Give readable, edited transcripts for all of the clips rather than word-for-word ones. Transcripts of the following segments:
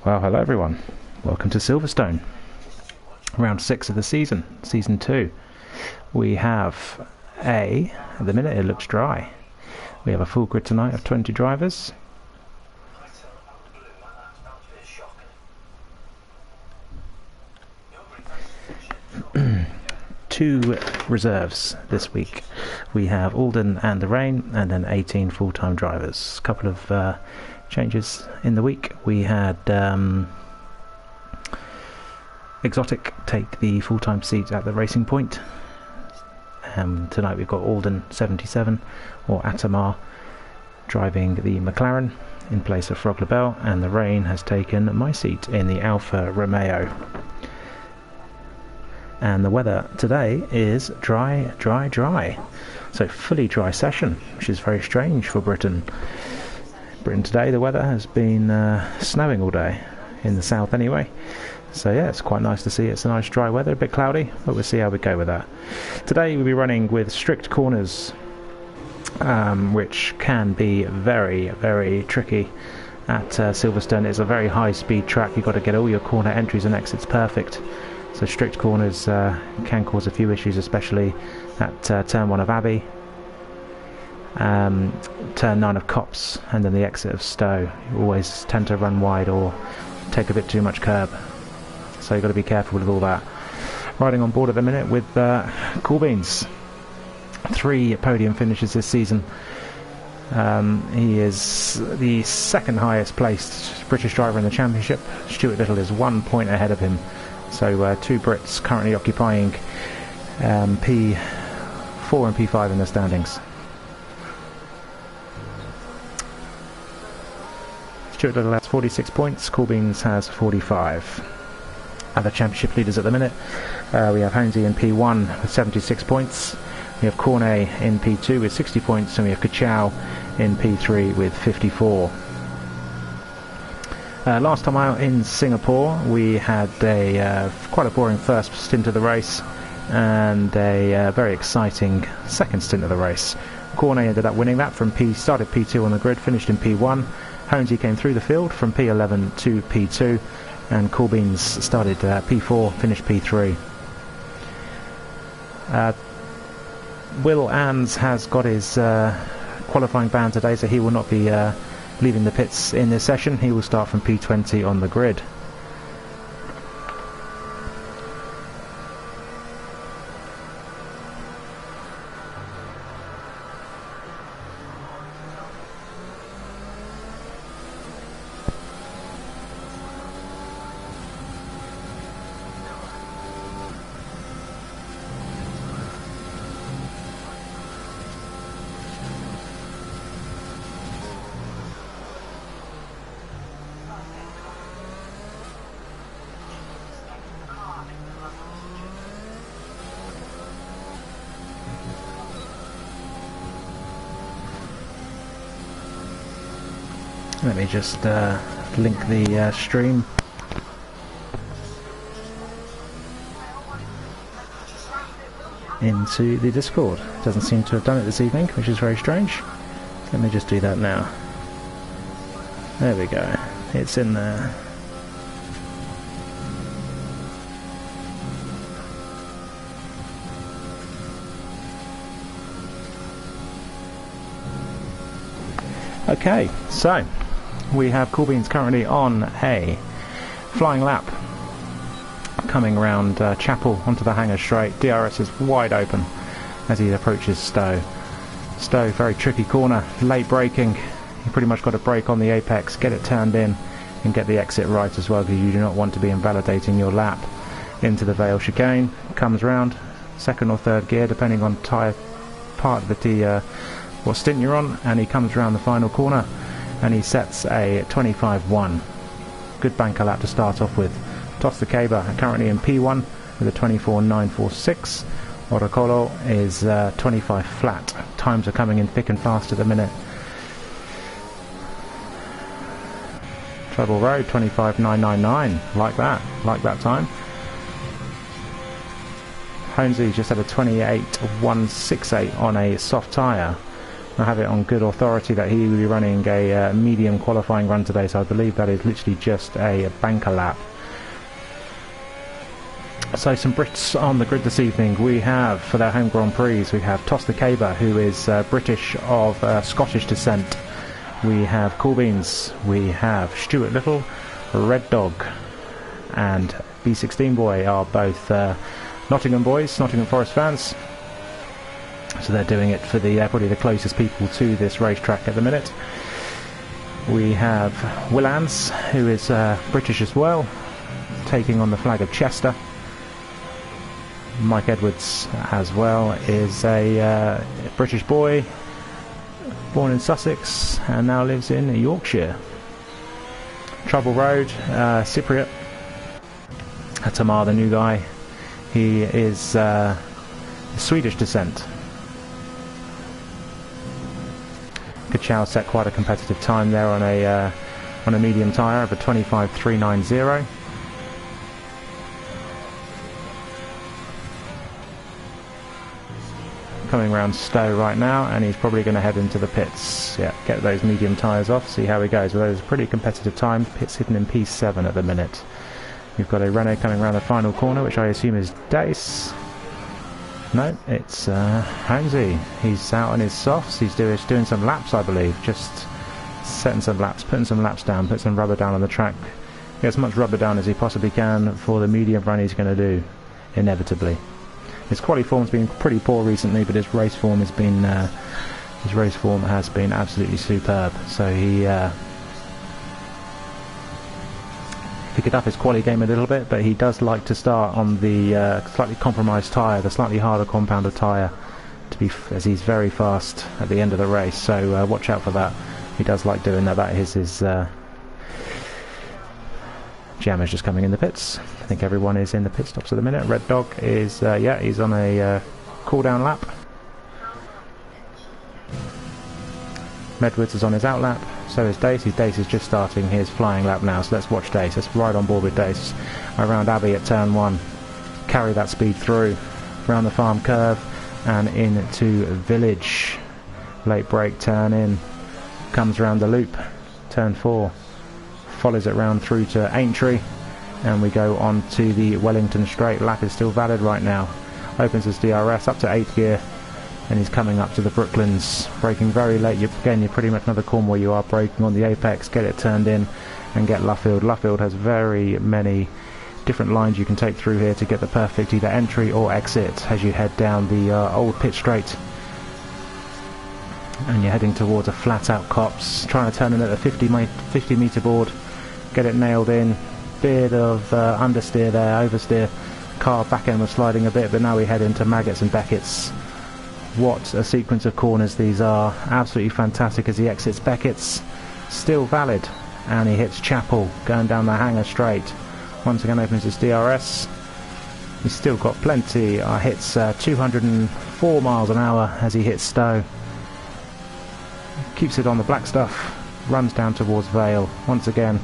Well, hello everyone. Welcome to Silverstone. Round 6 of the season, Season 2. We have at the minute it looks dry. We have a full grid tonight of 20 drivers. Two reserves this week. We have Alden and the Rain, and then 18 full-time drivers. A couple of changes in the week. We had Exotic take the full-time seat at the Racing Point. Tonight we've got Alden 77 or Atamar driving the McLaren in place of Frog Labelle, and the Rain has taken my seat in the Alfa Romeo. And the weather today is dry, dry, dry. So fully dry session, which is very strange for Britain. Britain today, the weather has been snowing all day, in the south anyway. So yeah, it's quite nice to see. It's a nice dry weather, a bit cloudy, but we'll see how we go with that. Today we'll be running with strict corners, which can be very, very tricky at Silverstone. It's a very high speed track. You've got to get all your corner entries and exits perfect. So strict corners can cause a few issues, especially at turn 1 of Abbey, turn 9 of Copse, and then the exit of Stowe. You always tend to run wide or take a bit too much curb. So you've got to be careful with all that. Riding on board at the minute with Cool Beans. 3 podium finishes this season. He is the second highest placed British driver in the championship. Stuart Little is 1 point ahead of him. So 2 Brits currently occupying P4 and P5 in the standings. Stuart Little has 46 points, Cool Beans has 45. Other championship leaders at the minute, we have Honesy in P1 with 76 points, we have Cornet in P2 with 60 points, and we have Kachow in P3 with 54. Last time out in Singapore we had quite a boring first stint of the race and a very exciting second stint of the race. Cornet ended up winning that started P2 on the grid, finished in P1. Honesy came through the field from P11 to P2, and Cool Beans started P4, finished P3. Will Ans has got his qualifying ban today, so he will not be leaving the pits in this session. He will start from P20 on the grid. Let me just link the stream. Into the Discord. Doesn't seem to have done it this evening, which is very strange. Let me just do that now. There we go. It's in there. Okay, so we have Cool Beans currently on a flying lap coming around Chapel onto the Hangar Straight. DRS is wide open as he approaches Stowe. Stowe, very tricky corner, late braking. You pretty much got to brake on the apex, get it turned in and get the exit right as well, because you do not want to be invalidating your lap into the Vale chicane. Comes round, second or third gear depending on tyre part of the what stint you're on, and he comes around the final corner and he sets a 25.1. Good banker lap to start off with. Toss the Caber currently in P1 with a 24.946. Oracolo is 25 flat. Times are coming in thick and fast at the minute. Treble Road 25.999. Like that time. Honesy just had a 28.168 on a soft tyre. I have it on good authority that he will be running a medium qualifying run today, so I believe that is literally just a banker lap. So some Brits on the grid this evening. We have, for their home Grand Prix, we have Tos the Caber, who is British of Scottish descent. We have Cool Beans, we have Stuart Little, Red Dog and B16 Boy are both Nottingham boys, Nottingham Forest fans. So they're doing it for the probably the closest people to this racetrack at the minute. We have Willans, who is British as well, taking on the flag of Chester. Mike Edwards as well is a British boy, born in Sussex and now lives in Yorkshire. Trouble Road, Cypriot, Tamar, the new guy, he is Swedish descent. Kachow set quite a competitive time there on a medium tyre of a 25.390. Coming around Stowe right now, and he's probably going to head into the pits. Yeah, get those medium tyres off, see how he goes. Well, those are pretty competitive times. Pits hidden in P7 at the minute. We've got a Renault coming around the final corner, which I assume is Dace. No, it's Holmesy. He's out on his softs. He's doing some laps, I believe. Just setting some laps, putting some laps down, put some rubber down on the track. Get as much rubber down as he possibly can for the medium run he's going to do, inevitably. His quali form's been pretty poor recently, but his race form has been absolutely superb. So he could up his quali game a little bit, but he does like to start on the slightly compromised tyre, the slightly harder compounded tyre, as he's very fast at the end of the race. So watch out for that. He does like doing that. That is his. Jam is just coming in the pits. I think everyone is in the pit stops at the minute. Red Dog is, yeah, he's on a cool down lap. Medwards is on his out lap. So is Dace. Dace is just starting his flying lap now. So let's watch Dace. Let's ride on board with Dace. Around Abbey at turn 1. Carry that speed through. Around the farm curve and into Village. Late break, turn in. Comes around the loop. Turn 4. Follows it round through to Aintree, and we go on to the Wellington Straight. Lap is still valid right now. Opens his DRS up to 8th gear, and he's coming up to the Brooklands. Braking very late. You're pretty much another corner where you are braking on the apex. Get it turned in and get Luffield. Luffield has very many different lines you can take through here to get the perfect either entry or exit as you head down the old pit straight. And you're heading towards a flat out copse, trying to turn in at the 50 metre board. Get it nailed in. Bit of understeer there, oversteer. Car back end was sliding a bit, but now we head into Maggots and Beckett's. What a sequence of corners these are. Absolutely fantastic as he exits Beckett's. Still valid. And he hits Chapel, going down the hanger straight. Once again opens his DRS. He's still got plenty. Hits 204 miles an hour as he hits Stowe. Keeps it on the black stuff. Runs down towards Vale. Once again,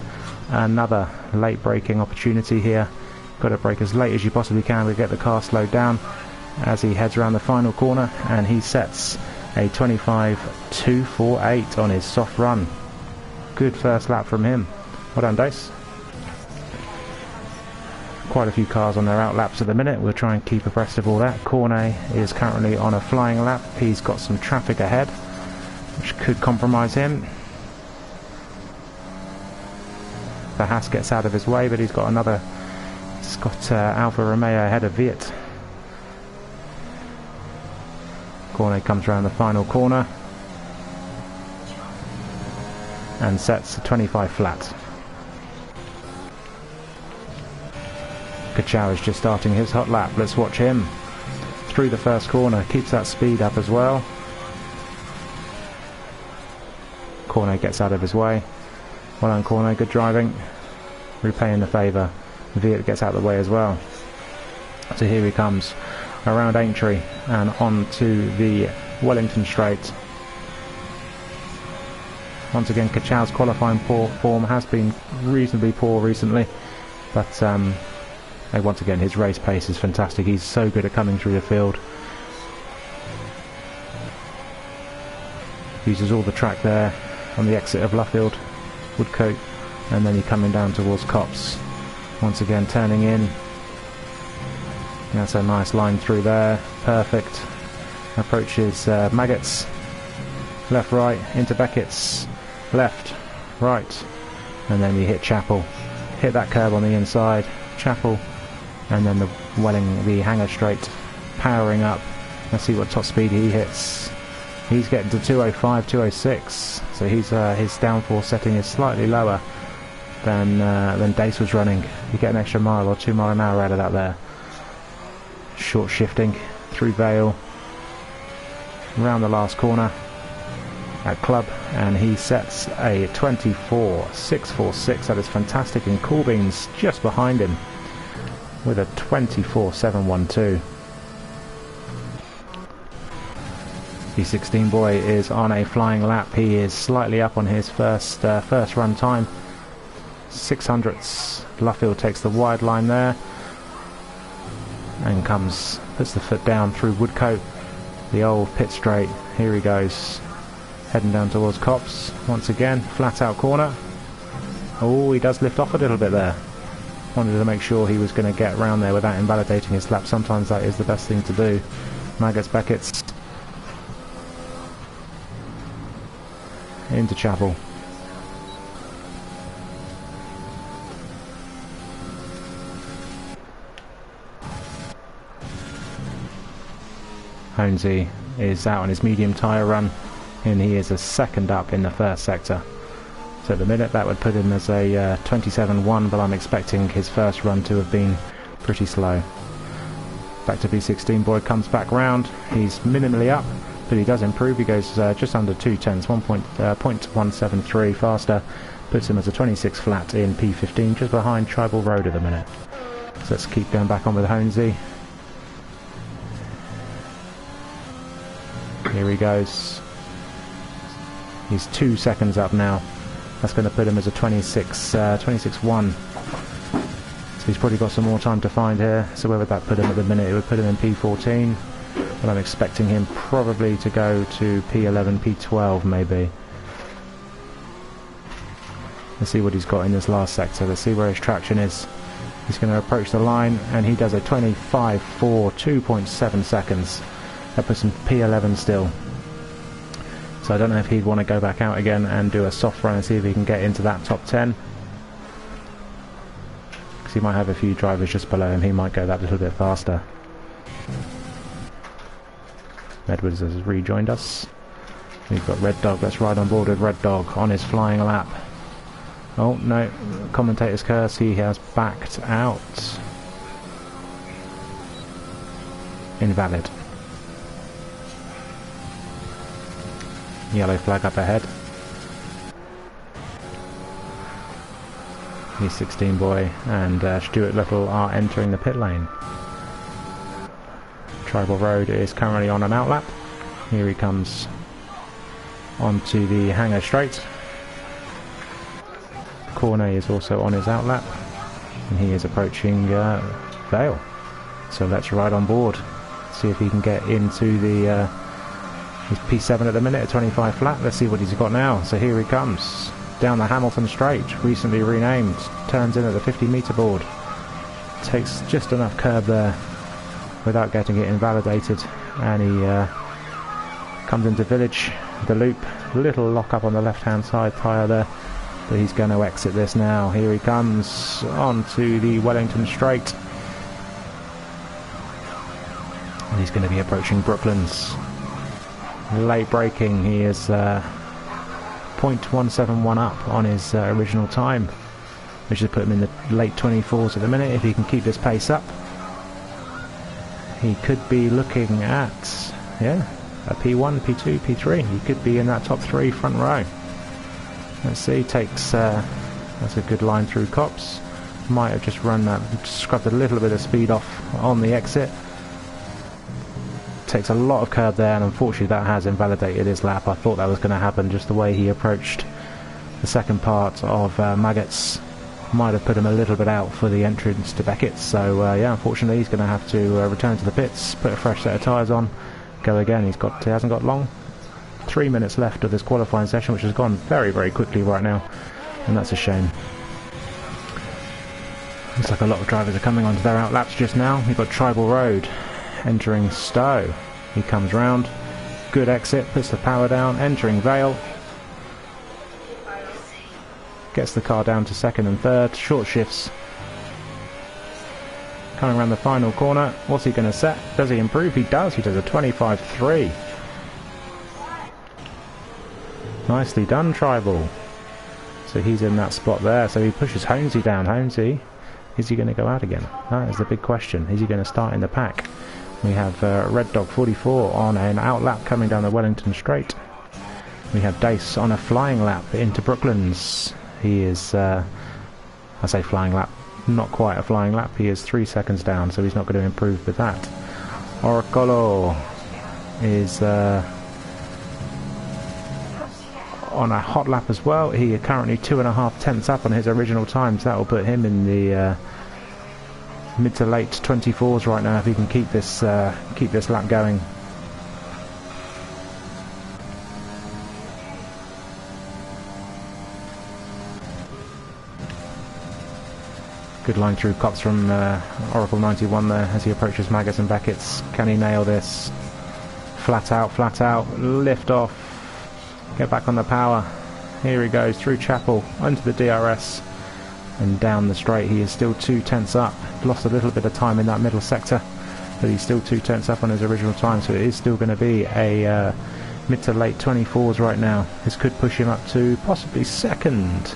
another late braking opportunity here. Got to brake as late as you possibly can to get the car slowed down as he heads around the final corner, and he sets a 25.248 on his soft run. Good first lap from him. Well done, Dace. Quite a few cars on their out laps at the minute. We'll try and keep abreast of all that. Cornet is currently on a flying lap. He's got some traffic ahead, which could compromise him. The Haas gets out of his way, but he's got Alfa Romeo ahead of Viet. Cornet comes around the final corner and sets a 25 flat. Kachow is just starting his hot lap. Let's watch him through the first corner. Keeps that speed up as well. Cornet gets out of his way. Well done, Cornet, good driving. Repaying the favour. Viet gets out of the way as well. So here he comes around Aintree and on to the Wellington Straight. Once again, Kachow's qualifying form has been reasonably poor recently, but once again his race pace is fantastic. He's so good at coming through the field. Uses all the track there on the exit of Luffield, Woodcote, and then you're coming down towards Copse. Once again turning in. That's a nice line through there, perfect. Approaches Maggots, left, right, into Beckett's, left, right, and then you hit Chapel. Hit that curb on the inside, Chapel, and then the Hangar Straight, powering up. Let's see what top speed he hits. He's getting to 205, 206, so he's his downforce setting is slightly lower than Dace was running. You get an extra mile or 2 mile an hour out of that there. Short shifting through Vale, round the last corner at Club, and he sets a 24.646. That is fantastic, and Coolbean's just behind him with a 24.712. P16 boy is on a flying lap. He is slightly up on his first run time, 600ths. Luffield takes the wide line there and puts the foot down through Woodcote, the old pit straight. Here he goes, heading down towards Copse once again, flat out corner. Oh, he does lift off a little bit there. Wanted to make sure he was going to get round there without invalidating his lap. Sometimes that is the best thing to do. Maggots, Beckett's into Chapel. Honesy is out on his medium tyre run, and he is a second up in the first sector. So at the minute that would put him as a 27.1, but I'm expecting his first run to have been pretty slow. Back to P16 boy, comes back round. He's minimally up, but he does improve. He goes just under 2 tenths, 1.173 faster. Puts him as a 26 flat in P15, just behind Tribal Road at the minute. So let's keep going back on with Honesy. Here he goes. He's 2 seconds up now. That's going to put him as a 26.1. So he's probably got some more time to find here. So where would that put him at the minute? It would put him in P14. But I'm expecting him probably to go to P11, P12 maybe. Let's see what he's got in this last sector. Let's see where his traction is. He's going to approach the line, and he does a 25.4, 2.7 seconds. That puts him P11 still. So I don't know if he'd want to go back out again and do a soft run and see if he can get into that top 10. Because he might have a few drivers just below him. He might go that little bit faster. Edwards has rejoined us. We've got Red Dog. Let's ride on board with Red Dog on his flying lap. Oh no, commentator's curse. He has backed out. Invalid. Yellow flag up ahead. P16 boy and Stuart Little are entering the pit lane. Tribal Road is currently on an outlap. Here he comes onto the Hangar Straight. Cornet is also on his outlap, and he is approaching Vale. So let's ride on board, see if he can get into the he's P7 at the minute at 25 flat. Let's see what he's got now. So here he comes down the Hamilton Straight, recently renamed, turns in at the 50-metre board, takes just enough curb there without getting it invalidated, and he comes into Village, the loop, little lock up on the left hand side tyre there, but he's going to exit this now. Here he comes onto the Wellington Straight, and he's going to be approaching Brooklands. Late braking, he is 0.171 up on his original time, which has put him in the late 24s at the minute. If he can keep this pace up, he could be looking at, yeah, a P1, P2, P3. He could be in that top 3 front row. Let's see, takes, that's a good line through Copse. Might have just run that, scrubbed a little bit of speed off on the exit. Takes a lot of curb there, and unfortunately that has invalidated his lap. I thought that was going to happen, just the way he approached the second part of Maggots. Might have put him a little bit out for the entrance to Beckett. So yeah, unfortunately he's going to have to return to the pits, put a fresh set of tyres on, go again. He hasn't got long. 3 minutes left of this qualifying session, which has gone very, very quickly right now, and that's a shame. Looks like a lot of drivers are coming onto their outlaps just now. We've got Tribal Road entering Stowe. He comes round, good exit, puts the power down, entering Vale. Gets the car down to second and third, short shifts. Coming around the final corner, what's he going to set? Does he improve? He does. He does a 25.3. Nicely done, Tribal. So he's in that spot there. So he pushes Holmesy down. Holmesy, is he going to go out again? That is the big question. Is he going to start in the pack? We have Red Dog 44 on an outlap coming down the Wellington Straight. We have Dace on a flying lap into Brooklands. He is, I say flying lap, not quite a flying lap. He is 3 seconds down, so he's not going to improve with that. Oracolo is on a hot lap as well. He is currently 2.5 tenths up on his original time, so that will put him in the mid to late 24s right now if he can keep this lap going. Good line through Cops from Oracle 91 there as he approaches Maggotts and Beckett's. Can he nail this? Flat out, lift off, get back on the power. Here he goes through Chapel, onto the DRS and down the straight. He is still 2 tenths up. Lost a little bit of time in that middle sector, but he's still 2 tenths up on his original time, so it is still going to be a mid to late 24s right now. This could push him up to possibly second.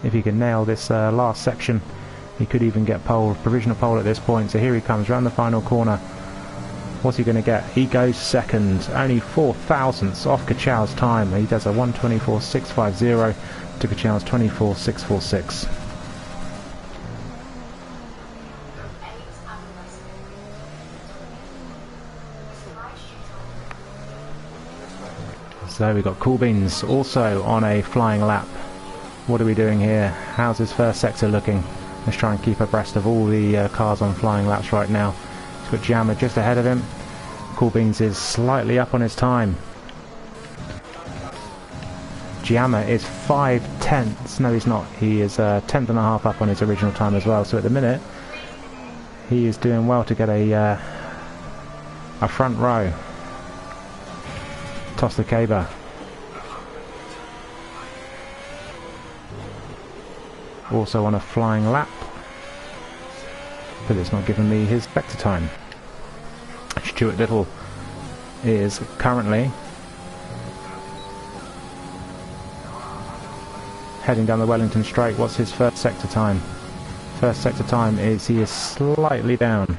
If he can nail this last section, he could even get pole, provisional pole at this point. So here he comes round the final corner. What's he going to get? He goes second, only 4 thousandths off Kachow's time. He does a 1:24.650 to Kachow's 24.646. So we've got Cool Beans also on a flying lap. What are we doing here? How's his first sector looking? Let's try and keep abreast of all the cars on flying laps right now. He's got Jammer just ahead of him. Cool Beans is slightly up on his time. Jammer is 5 tenths. No, he's not. He is a 10.5 up on his original time as well. So at the minute, he is doing well to get a front row. Toss the caber. Also on a flying lap, but it's not giving me his vector time. Stuart Little is currently heading down the Wellington Straight. What's his first sector time? First sector time is he is slightly down.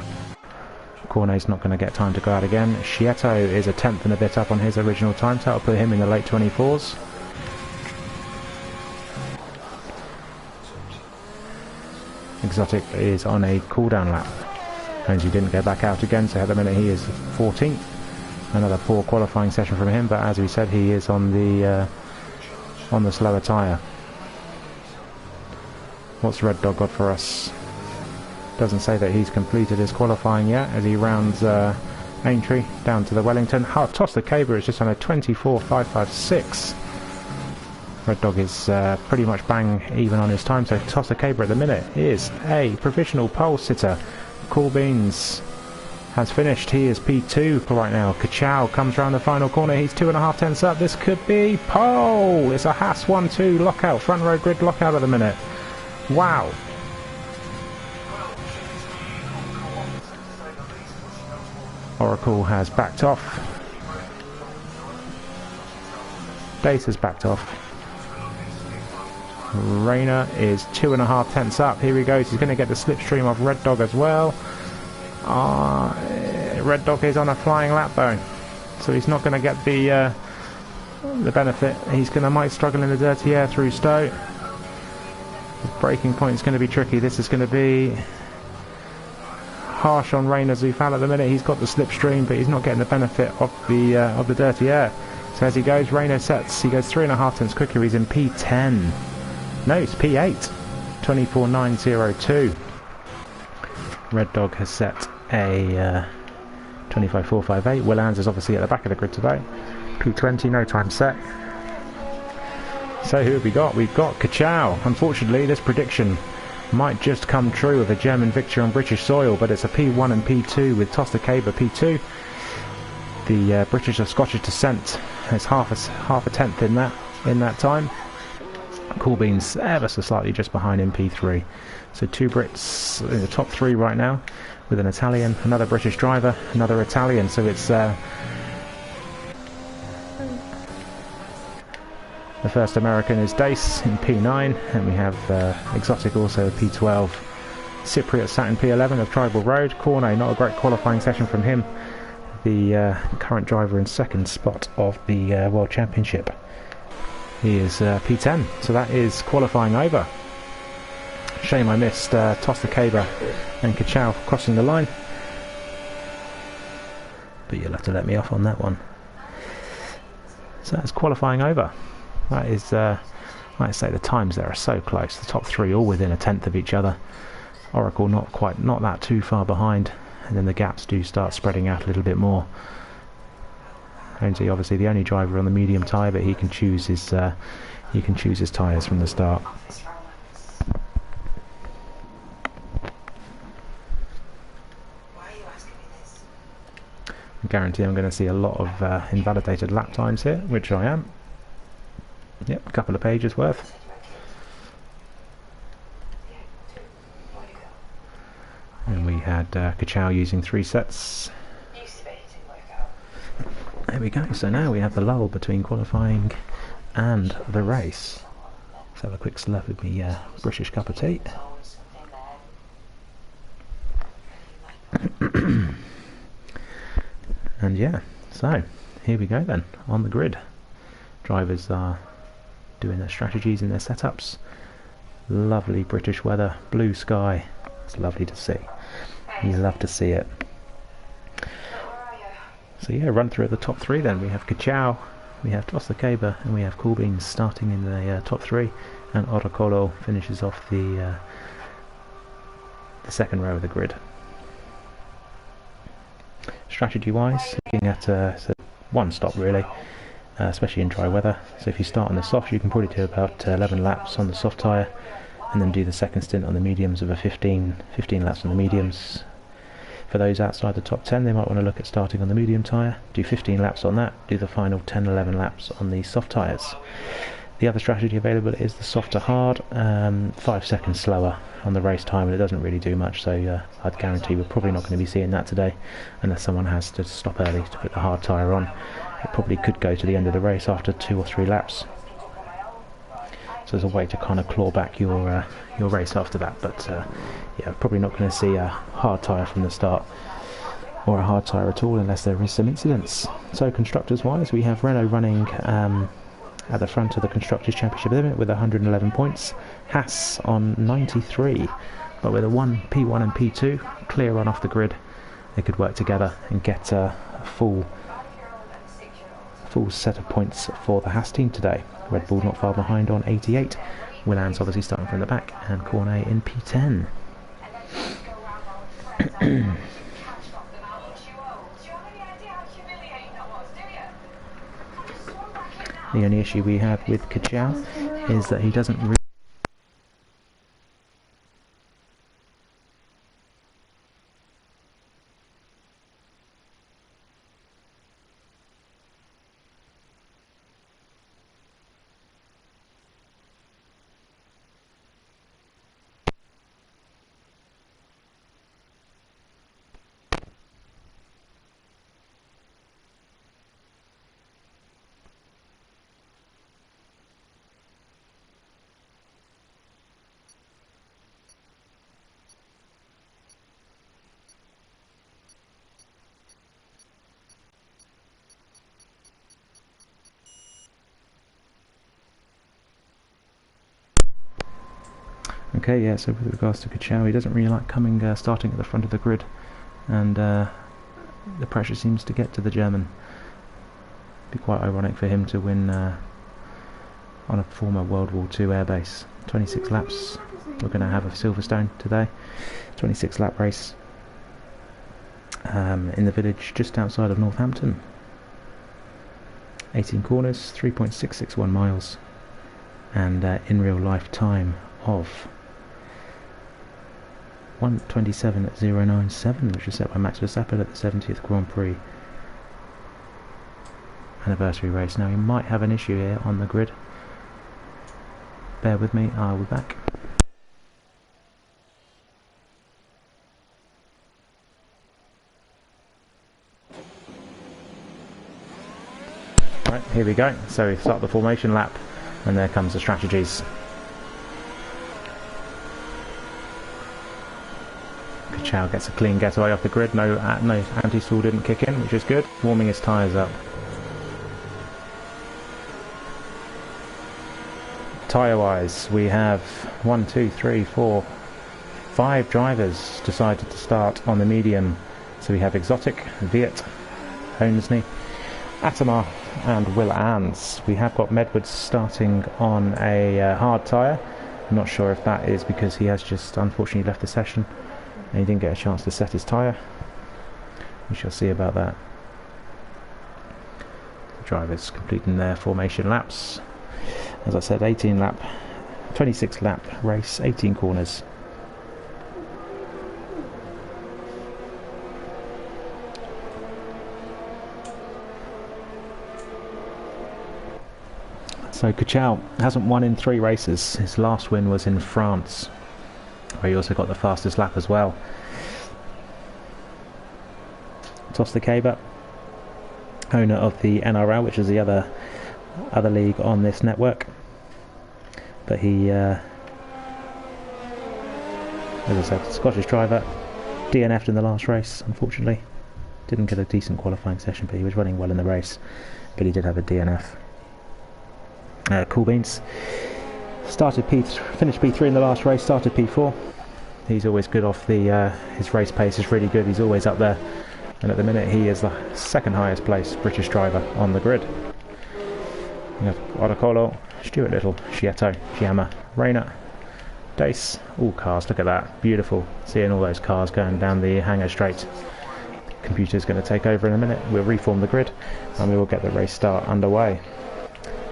Cornet's not going to get time to go out again. Schietto is a tenth and a bit up on his original time, so that'll put him in the late 24s. Exotic is on a cooldown lap. Holmesy didn't go back out again, so at the minute he is 14th. Another poor qualifying session from him, but as we said, he is on the slower tyre. What's Red Dog got for us? Doesn't say that he's completed his qualifying yet as he rounds Aintree down to the Wellington. Toss the Caber is just on a 24.556. Red Dog is pretty much bang even on his time, so Toss the Caber at the minute is a provisional pole sitter. Cool Beans has finished. He is P2 right now. Kachow comes round the final corner. He's 2.5 tenths up. This could be pole. It's a Haas 1-2 lockout, front row grid lockout at the minute. Wow. Oracle has backed off. Dace has backed off. Rayner is 2.5 tenths up. Here he goes. He's going to get the slipstream of Red Dog as well. Red Dog is on a flying lap though, so he's not going to get the benefit. He's going to might struggle in the dirty air through Stowe. The braking point is going to be tricky. This is going to be harsh on Rayner Zufal at the minute. He's got the slipstream, but he's not getting the benefit of the dirty air. So as he goes, Rayner sets. He goes 3.5 tenths quicker. He's in P10. No, it's P8. 24.902. Red Dog has set a 25.458. Willands is obviously at the back of the grid today. P20, no time set. So who have we got? We've got Kachow. Unfortunately, this prediction might just come true with a German victory on British soil, but it's a P1 and P2 with Tosta Caber P2. The British of Scottish descent is half a tenth in that time. Coolbean's ever so slightly just behind in P3. So two Brits in the top three right now, with an Italian, another British driver, another Italian. So it's the first American is Dace in P9, and we have Exotic also P12. Cypriot sat in P11 of Tribal Road. Cornet, not a great qualifying session from him. The current driver in second spot of the World Championship. He is P10, so that is qualifying over. Shame I missed Tosta Caber and Kachow crossing the line, but you'll have to let me off on that one. So that's qualifying over. That is, like I say, the times there are so close. The top three all within a tenth of each other. Oracle not that too far behind, and then the gaps do start spreading out a little bit more. Ainsley, obviously the only driver on the medium tyre, but he can choose his tyres from the start. I guarantee I'm going to see a lot of invalidated lap times here, which I am. Yep, a couple of pages worth. And we had Kachow using 3 sets. There we go, so now we have the lull between qualifying and the race. Let's have a quick slurp of me British cup of tea. And yeah, so here we go then, on the grid. Drivers are doing their strategies and their setups. Lovely British weather, blue sky. It's lovely to see. You love to see it. So yeah, run through the top three then. We have Kachow, we have Tosta Caber, and we have Coolbeans starting in the top three, and Oracolo finishes off the second row of the grid. Strategy wise, looking at so one stop really, especially in dry weather. So if you start on the softs, you can probably do about 11 laps on the soft tyre, and then do the second stint on the mediums of a 15 laps on the mediums. For those outside the top 10, they might want to look at starting on the medium tyre, do 15 laps on that, do the final 10-11 laps on the soft tyres. The other strategy available is the soft to hard, 5 seconds slower on the race time, and it doesn't really do much, so I'd guarantee we're probably not going to be seeing that today, unless someone has to stop early to put the hard tyre on. It probably could go to the end of the race after 2 or 3 laps. So there's a way to kind of claw back your race after that, but yeah, probably not going to see a hard tyre from the start, or a hard tyre at all, unless there is some incidents. So constructors wise, we have Renault running at the front of the Constructors' Championship limit with 111 points, Haas on 93, but with a P1 and P2 clear run off the grid, they could work together and get a full set of points for the Haas team today. Red Bull not far behind on 88, Willands obviously starting from the back, and Cornet in P10. The only issue we have with Kachow is that he doesn't really Okay, yeah, so with regards to Kachow, he doesn't really like starting at the front of the grid, and the pressure seems to get to the German. Be quite ironic for him to win on a former World War II airbase. 26 laps, we're going to have a Silverstone today, 26 lap race. in the village just outside of Northampton. 18 corners, 3.661 miles, and in real life time of 1:27.097, which was set by Max Verstappen at the 70th Grand Prix anniversary race. Now he might have an issue here on the grid. Bear with me, I'll be back. Right, here we go. So we start the formation lap, and there comes the strategies. Kachau gets a clean getaway off the grid. No anti-stall didn't kick in, which is good. Warming his tyres up. Tyre-wise, we have 1, 2, 3, 4, 5 drivers decided to start on the medium. So we have Exotic, Viet, Holmesley, Atamar and Will Ans. We have got Medwards starting on a hard tyre. I'm not sure if that is because he has just unfortunately left the session and he didn't get a chance to set his tyre. We shall see about that. The drivers completing their formation laps. As I said, 26 lap race, 18 corners. So Kachau hasn't won in 3 races. His last win was in France, where he also got the fastest lap as well. Toss the Caber, owner of the NRL, which is the other league on this network, but he, as I said, Scottish driver, DNF'd in the last race, unfortunately. Didn't get a decent qualifying session, but he was running well in the race, but he did have a DNF. Cool Beans finished P3 in the last race, started P4. He's always good off the his race pace is really good. He's always up there, and at the minute he is the second highest placed British driver on the grid. We have Odocolo, Stuart Little, Chietto, Chiama, Rayner, Dace, all cars. Look at that, beautiful, seeing all those cars going down the hangar straight. The computer's going to take over in a minute. We'll reform the grid and we will get the race start underway.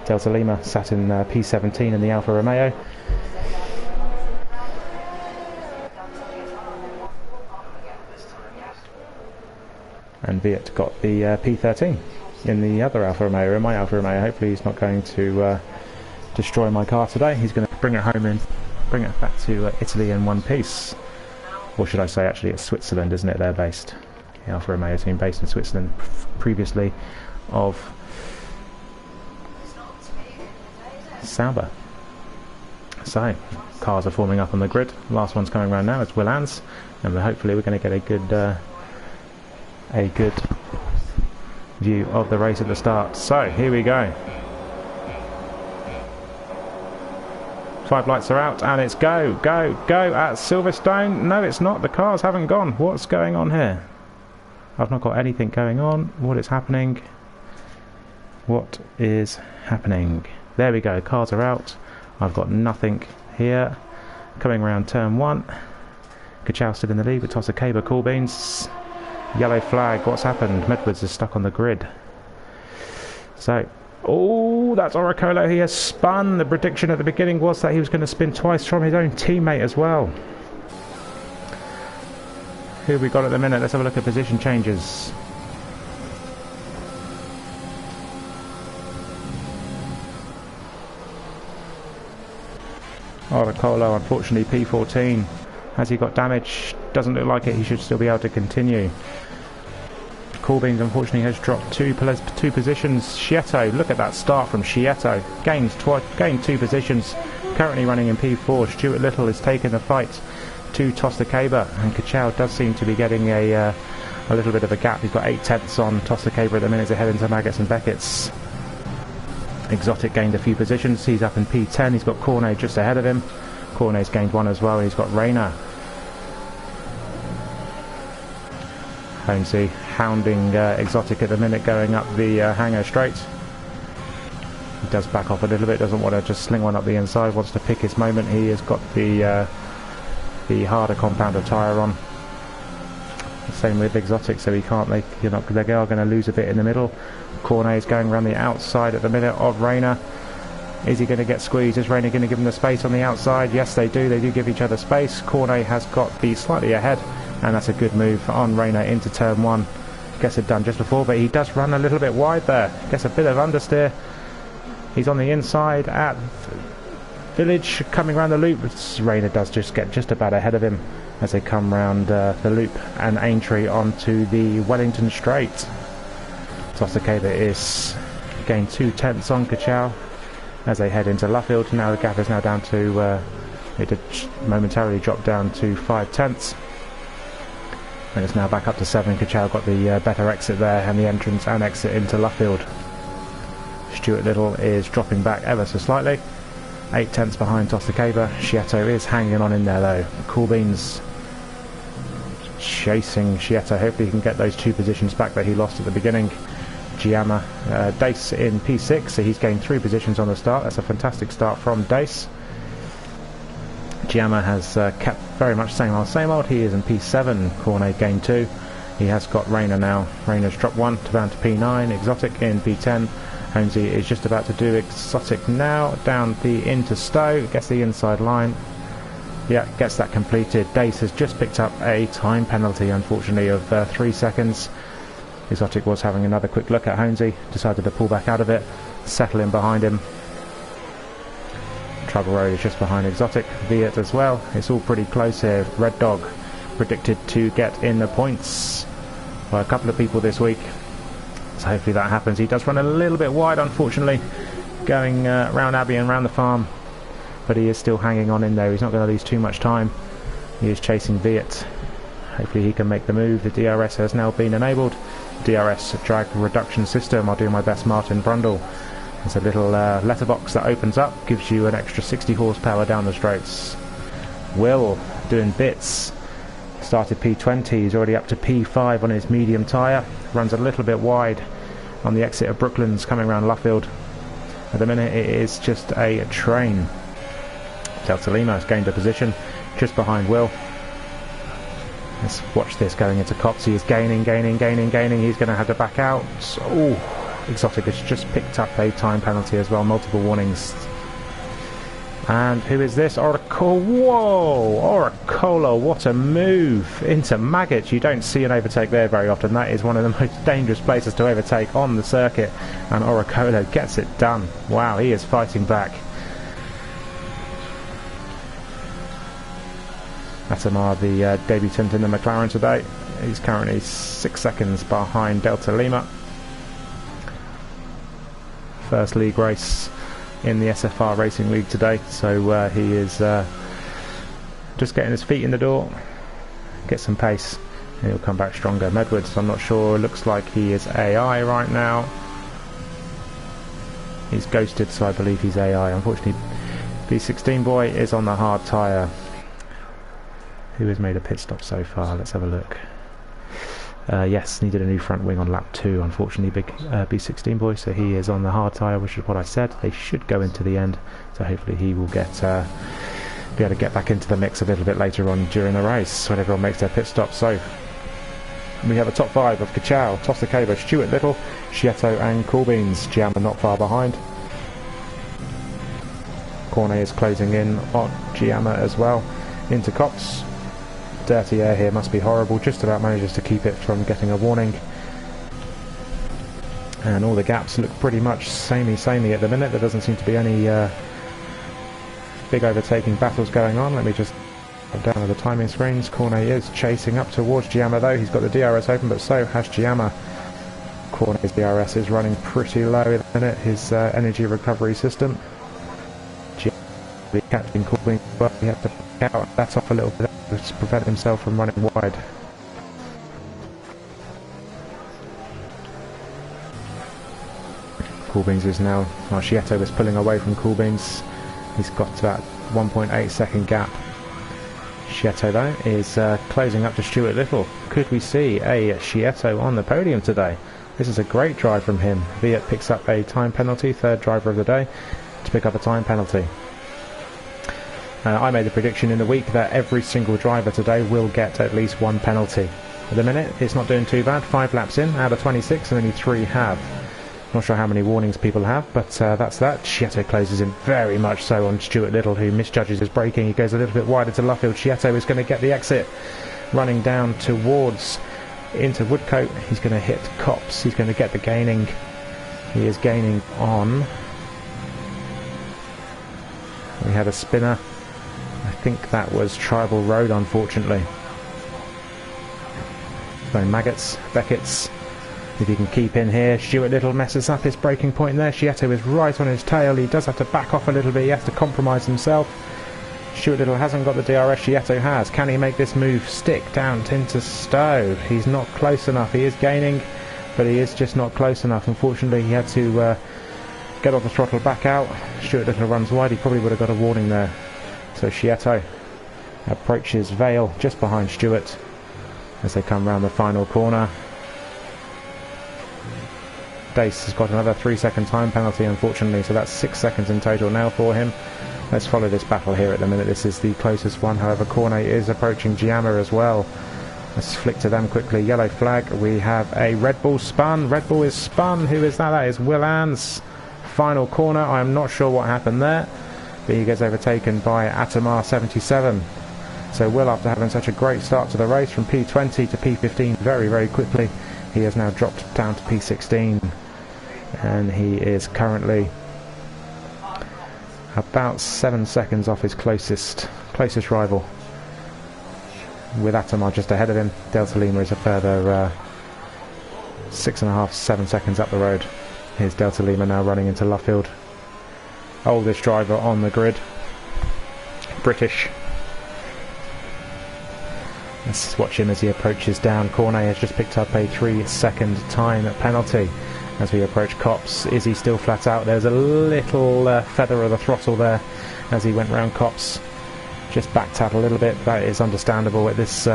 Delta Lima sat in P17 in the Alfa Romeo. And Viet got the P13 in the other Alfa Romeo, in my Alfa Romeo. Hopefully he's not going to destroy my car today. He's going to bring it home and bring it back to Italy in one piece. Or should I say, actually, it's Switzerland, isn't it? They're based. The Alfa Romeo has been based in Switzerland previously of Sauber. So cars are forming up on the grid. Last one's coming around now. It's Will Ans, and hopefully we're going to get a good view of the race at the start. So here we go. 5 lights are out and it's go at Silverstone. No, it's not. The cars haven't gone. What's going on here? I've not got anything going on. What is happening? What is happening? There we go. Cars are out. I've got nothing here. Coming around turn 1. Kachau still in the lead with Tossa Caber, Cool Beans. Yellow flag. What's happened? Medwards is stuck on the grid. So, oh, that's Oricolo. He has spun. The prediction at the beginning was that he was going to spin twice from his own teammate as well. Who have we got at the minute? Let's have a look at position changes. Oricolo, unfortunately, P14. Has he got damage? Doesn't look like it. He should still be able to continue. Corbins unfortunately has dropped two positions. Chietto, look at that start from Chietto. Gained 2 positions. Currently running in P4. Stuart Little is taking the fight to Tossa Caber, and Kachau does seem to be getting a little bit of a gap. He's got 8/10 on Tossa Caber at the minute, ahead into Maggots and Beckett's. Exotic gained a few positions. He's up in P10. He's got Cornet just ahead of him. Cornet's gained 1 as well. He's got Rayner. Holmesy hounding Exotic at the minute, going up the hangar straight. He does back off a little bit, doesn't want to just sling one up the inside, wants to pick his moment. He has got the harder compounder tyre on. Same with Exotic, so he can't make. They are going to lose a bit in the middle. Cornet is going around the outside at the minute of Rayner. Is he going to get squeezed? Is Rayner going to give him the space on the outside? Yes, they do. They do give each other space. Cornet has got the slightly ahead, and that's a good move on Rayner into turn 1. Gets it done just before, but he does run a little bit wide there. Gets a bit of understeer. He's on the inside at Village, coming around the loop. Rayner does just get just about ahead of him as they come round the loop, and Aintree onto the Wellington Straight. Tosakaba is gained 2/10 on Kachow as they head into Luffield. Now the gap is now down to it did momentarily drop down to 5/10, and it's now back up to 7. Kachow got the better exit there, and the entrance and exit into Luffield. Stuart Little is dropping back ever so slightly, 8/10 behind Tosakaba. Shieto is hanging on in there though. Cool Beans chasing Shieto. Hopefully he can get those 2 positions back that he lost at the beginning. Giamma, Dace in P6, so he's gained 3 positions on the start. That's a fantastic start from Dace. Giamma has kept very much same old. He is in P7. Cornet gained 2. He has got Rayner now. Rayner's dropped 1 down to P9. Exotic in P10. Holmesy is just about to do Exotic now. Down the into Stowe. Gets the inside line. Yeah, gets that completed. Dace has just picked up a time penalty, unfortunately, of 3 seconds. Exotic was having another quick look at Holmesy, decided to pull back out of it, settle in behind him. Trouble Road is just behind Exotic. Viet as well. It's all pretty close here. Red Dog predicted to get in the points by a couple of people this week, so hopefully that happens. He does run a little bit wide, unfortunately, going round Abbey and round the farm, but he is still hanging on in there. He's not going to lose too much time. He is chasing Viet. Hopefully he can make the move. The DRS has now been enabled. DRS drag reduction system. I'll do my best, Martin Brundle. There's a little letterbox that opens up, gives you an extra 60 horsepower down the straights. Will doing bits. Started P20, he's already up to P5 on his medium tyre. Runs a little bit wide on the exit of Brooklands coming around Luffield. At the minute it is just a train. Delta Lima has gained a position just behind Will. Let's watch this going into Cops. He is gaining. He's going to have to back out. Oh, Exotic has just picked up a time penalty as well. Multiple warnings. And who is this? Oracle. Whoa! Oracola, what a move into Maggot. You don't see an overtake there very often. That is one of the most dangerous places to overtake on the circuit. And Oracola gets it done. Wow, he is fighting back. Atamar, the debutant in the McLaren today, he's currently 6 seconds behind Delta Lima. First league race in the SFR Racing League today, so he is just getting his feet in the door, get some pace, and he'll come back stronger. Medwards, I'm not sure, looks like he is AI right now. He's ghosted, so I believe he's AI. Unfortunately, B16 boy is on the hard tyre. Who has made a pit stop so far? Let's have a look. Yes, needed a new front wing on lap 2, unfortunately, big B16 boy, so he is on the hard tyre, which is what I said. They should go into the end, so hopefully he will get be able to get back into the mix a little bit later on during the race when everyone makes their pit stop. So we have a top 5 of Kachow, Tosakaba, Stuart Little, Shieto and Coolbeans. Giamma not far behind. Cornet is closing in on Giamma as well. Into Cops. Dirty air here must be horrible. Just about manages to keep it from getting a warning. And all the gaps look pretty much samey at the minute. There doesn't seem to be any big overtaking battles going on. Let me just put down the timing screens. Cornet is chasing up towards Giamma though. He's got the DRS open, but so has Giamma. Cornet's DRS is running pretty low at the minute. His energy recovery system. Giamma catching Corbin, but he had to back out that off a little bit to prevent himself from running wide. Coolbeans is now, Shieto was pulling away from Coolbeans. He's got that 1.8 second gap. Shieto though is closing up to Stuart Little. Could we see a Shieto on the podium today? This is a great drive from him. Viet picks up a time penalty, third driver of the day to pick up a time penalty. I made a prediction in the week that every single driver today will get at least one penalty. At the minute, it's not doing too bad. 5 laps in out of 26, and only 3 have. Not sure how many warnings people have, but that's that. Chietto closes in very much so on Stuart Little, who misjudges his braking. He goes a little bit wider to Luffield. Chietto is going to get the exit, running down towards into Woodcote. He's going to hit Copse. He's going to get the gaining. He is gaining on. We had a spinner. I think that was Tribal Road, unfortunately. So Maggots, Beckett's. If he can keep in here, Stuart Little messes up his braking point there. Chietto is right on his tail. He does have to back off a little bit. He has to compromise himself. Stuart Little hasn't got the DRS. Chietto has. Can he make this move stick down into Stowe? He's not close enough. He is gaining, but he is just not close enough. Unfortunately, he had to get off the throttle, back out. Stuart Little runs wide. He probably would have got a warning there. So Chietto approaches Vale just behind Stuart as they come round the final corner. Dace has got another 3-second time penalty, unfortunately, so that's 6 seconds in total now for him. Let's follow this battle here at the minute. This is the closest one. However, Cornet is approaching Giamma as well. Let's flick to them quickly. Yellow flag. We have a Red Bull spun. Red Bull is spun. Who is that? That is Will Ann's final corner. I am not sure what happened there, but he gets overtaken by Atamar 77. So Will, after having such a great start to the race from P20 to P15 very, very quickly, he has now dropped down to P16. And he is currently about 7 seconds off his closest rival, with Atamar just ahead of him. Delta Lima is a further 6.5, 7 seconds up the road. Here's Delta Lima now running into Luffield. Oldest driver on the grid, British. Let's watch him as he approaches down. Cornet has just picked up a 3-second time penalty. As we approach Copse, is he still flat out? There's a little feather of the throttle there as he went round Copse. Just backed out a little bit. That is understandable at this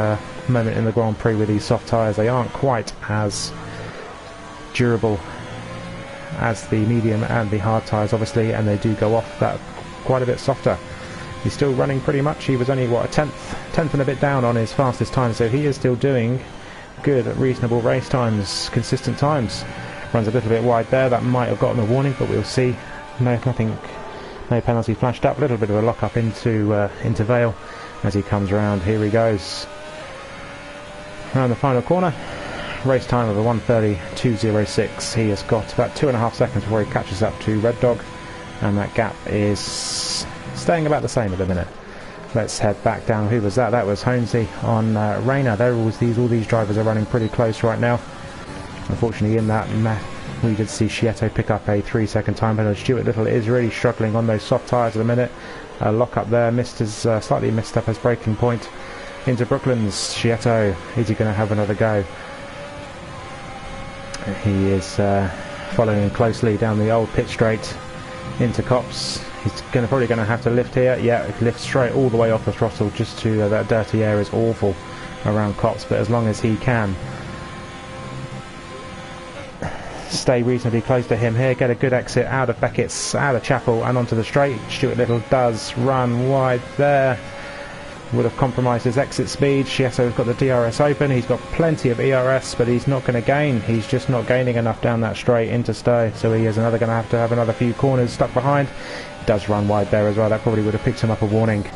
moment in the Grand Prix with these soft tyres. They aren't quite as durable as the medium and the hard tyres, obviously, and they do go off that quite a bit softer. He's still running pretty much. He was only, what, a tenth and a bit down on his fastest time, so he is still doing good, reasonable race times, consistent times. Runs a little bit wide there. That might have gotten a warning, but we'll see. No penalty flashed up. A little bit of a lock up into Vale as he comes round. Here he goes around the final corner. Race time of a 1:32.06. He has got about 2.5 seconds before he catches up to Red Dog, and that gap is staying about the same at the minute. Let's head back down. Who was that? That was Holmesy on Rayner. All these drivers are running pretty close right now. Unfortunately, in that we did see Chietto pick up a 3-second time penalty. Stuart Little is really struggling on those soft tyres at the minute. Lock up there, slightly missed up his braking point. Into Brooklands. Chietto, is he going to have another go? He is following closely down the old pit straight into Copse. He's probably going to have to lift here. Yeah, lift straight all the way off the throttle just to that dirty air is awful around Copse, but as long as he can stay reasonably close to him here, get a good exit out of Beckett's, out of Chapel and onto the straight. Stuart Little does run wide there. Would have compromised his exit speed. Chietto's got the DRS open. He's got plenty of ERS, but he's not going to gain. He's just not gaining enough down that straight into Stowe, so he is going to have another few corners stuck behind. He does run wide there as well. That probably would have picked him up a warning.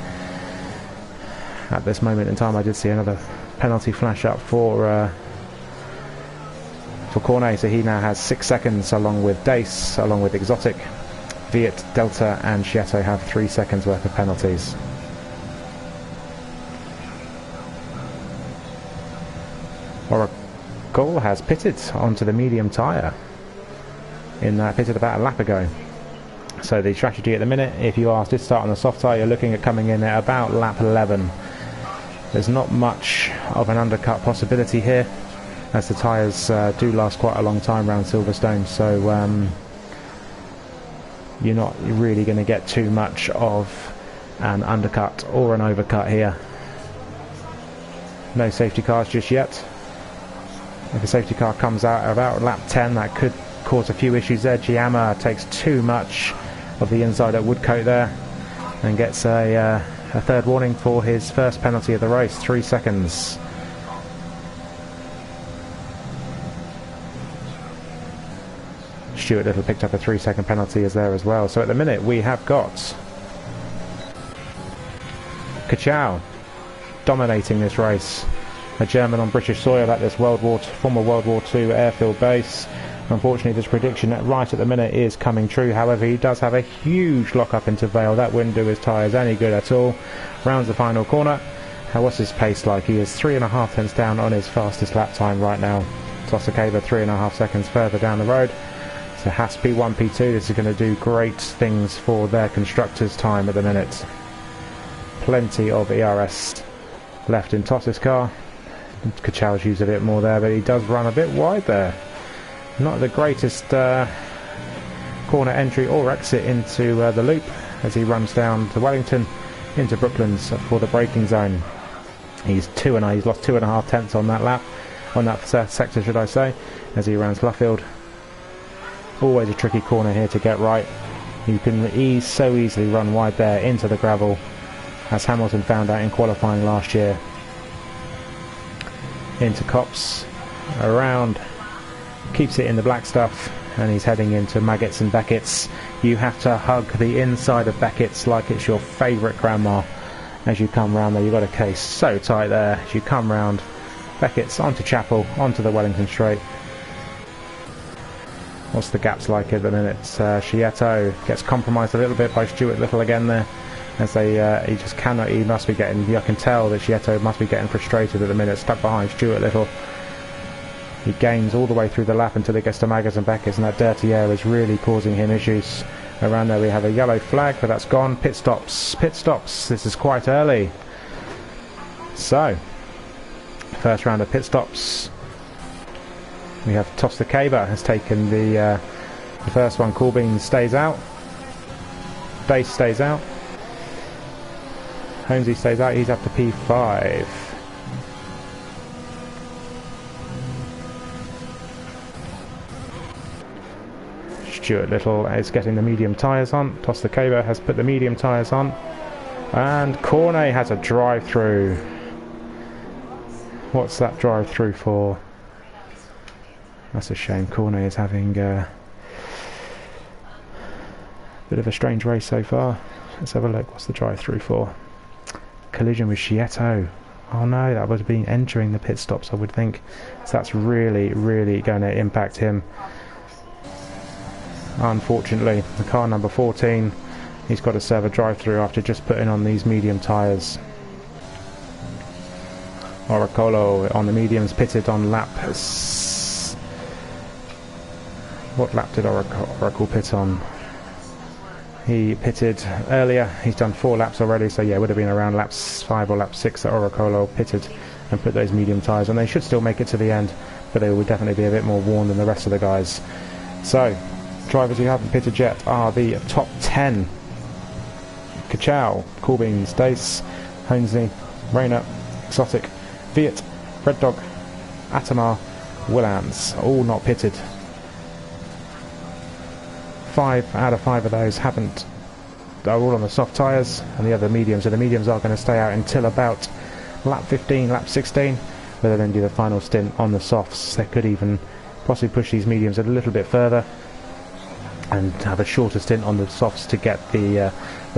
At this moment in time, I did see another penalty flash up for Cornet, so he now has 6 seconds along with Dace, along with Exotic. Viet, Delta and Chietto have 3 seconds worth of penalties. Oracle has pitted onto the medium tyre, pitted about a lap ago. So the strategy at the minute, if you are to start on the soft tyre, you're looking at coming in at about lap 11. There's not much of an undercut possibility here, as the tyres do last quite a long time around Silverstone, so you're not really going to get too much of an undercut or an overcut here. No safety cars just yet. If a safety car comes out about lap 10, that could cause a few issues there. Giamma takes too much of the inside at Woodcote there and gets a third warning for his first penalty of the race, 3 seconds. Stuart Little picked up a 3-second penalty as there as well. So at the minute we have got Kachow dominating this race. A German on British soil at this former World War II airfield base. Unfortunately, this prediction right at the minute is coming true. However, he does have a huge lock-up into Vale. That wouldn't do his tyres any good at all. Rounds the final corner. What's his pace like? He is 3.5 tenths down on his fastest lap time right now. Tosakava 3.5 seconds further down the road. So Haas P1, P2. This is going to do great things for their constructors' time at the minute. Plenty of ERS left in Toss's car. Kachow's used a bit more there, but he does run a bit wide there. Not the greatest corner entry or exit into the loop as he runs down to Wellington into Brooklands for the braking zone. He's lost 2.5 tenths on that lap, on that sector should I say, as he rounds Luffield. Always a tricky corner here to get right. You can so easily run wide there into the gravel, as Hamilton found out in qualifying last year. Into Copse, around, keeps it in the black stuff, and he's heading into Maggots and Beckett's. You have to hug the inside of Beckett's like it's your favourite grandma as you come round there. You've got a case so tight there as you come round Beckett's onto Chapel, onto the Wellington Straight. What's the gaps like at the minute? Schietto gets compromised a little bit by Stuart Little again there, as he just cannot, he must be getting, I can tell that Schietto must be getting frustrated at the minute, stuck behind Stuart Little. He gains all the way through the lap until it gets to Maggers and Beckers, and that dirty air is really causing him issues. Around there we have a yellow flag, but that's gone. Pit stops, this is quite early. So, first round of pit stops. We have Tostakaba has taken the first one. Corbin stays out. Dace stays out. Holmesy stays out, he's up to P5. Stuart Little is getting the medium tyres on. Tostakaba has put the medium tyres on. And Cornet has a drive-through. What's that drive-through for? That's a shame. Cornet is having a bit of a strange race so far. Let's have a look. What's the drive-through for? Collision with Schietto. Oh no, that would have been entering the pit stops, I would think. So that's really, really going to impact him. Unfortunately, the car number 14, he's got to serve a drive-through after just putting on these medium tyres. Oracolo on the mediums, pitted on lap... What lap did Oracle pit on? He pitted earlier, he's done 4 laps already, so yeah, it would have been around laps 5 or lap 6 that Oracolo pitted and put those medium tyres on. They should still make it to the end, but they will definitely be a bit more worn than the rest of the guys. So, drivers who haven't pitted yet are the top 10. Kachow, Corbin, Dace, Holmesy, Rayner, Exotic, Viet, Red Dog, Atamar, Willans, all not pitted. 5 out of 5 of those are all on the soft tyres, and the other mediums. So the mediums are going to stay out until about lap 15, lap 16, where they then do the final stint on the softs. They could even possibly push these mediums a little bit further and have a shorter stint on the softs to get the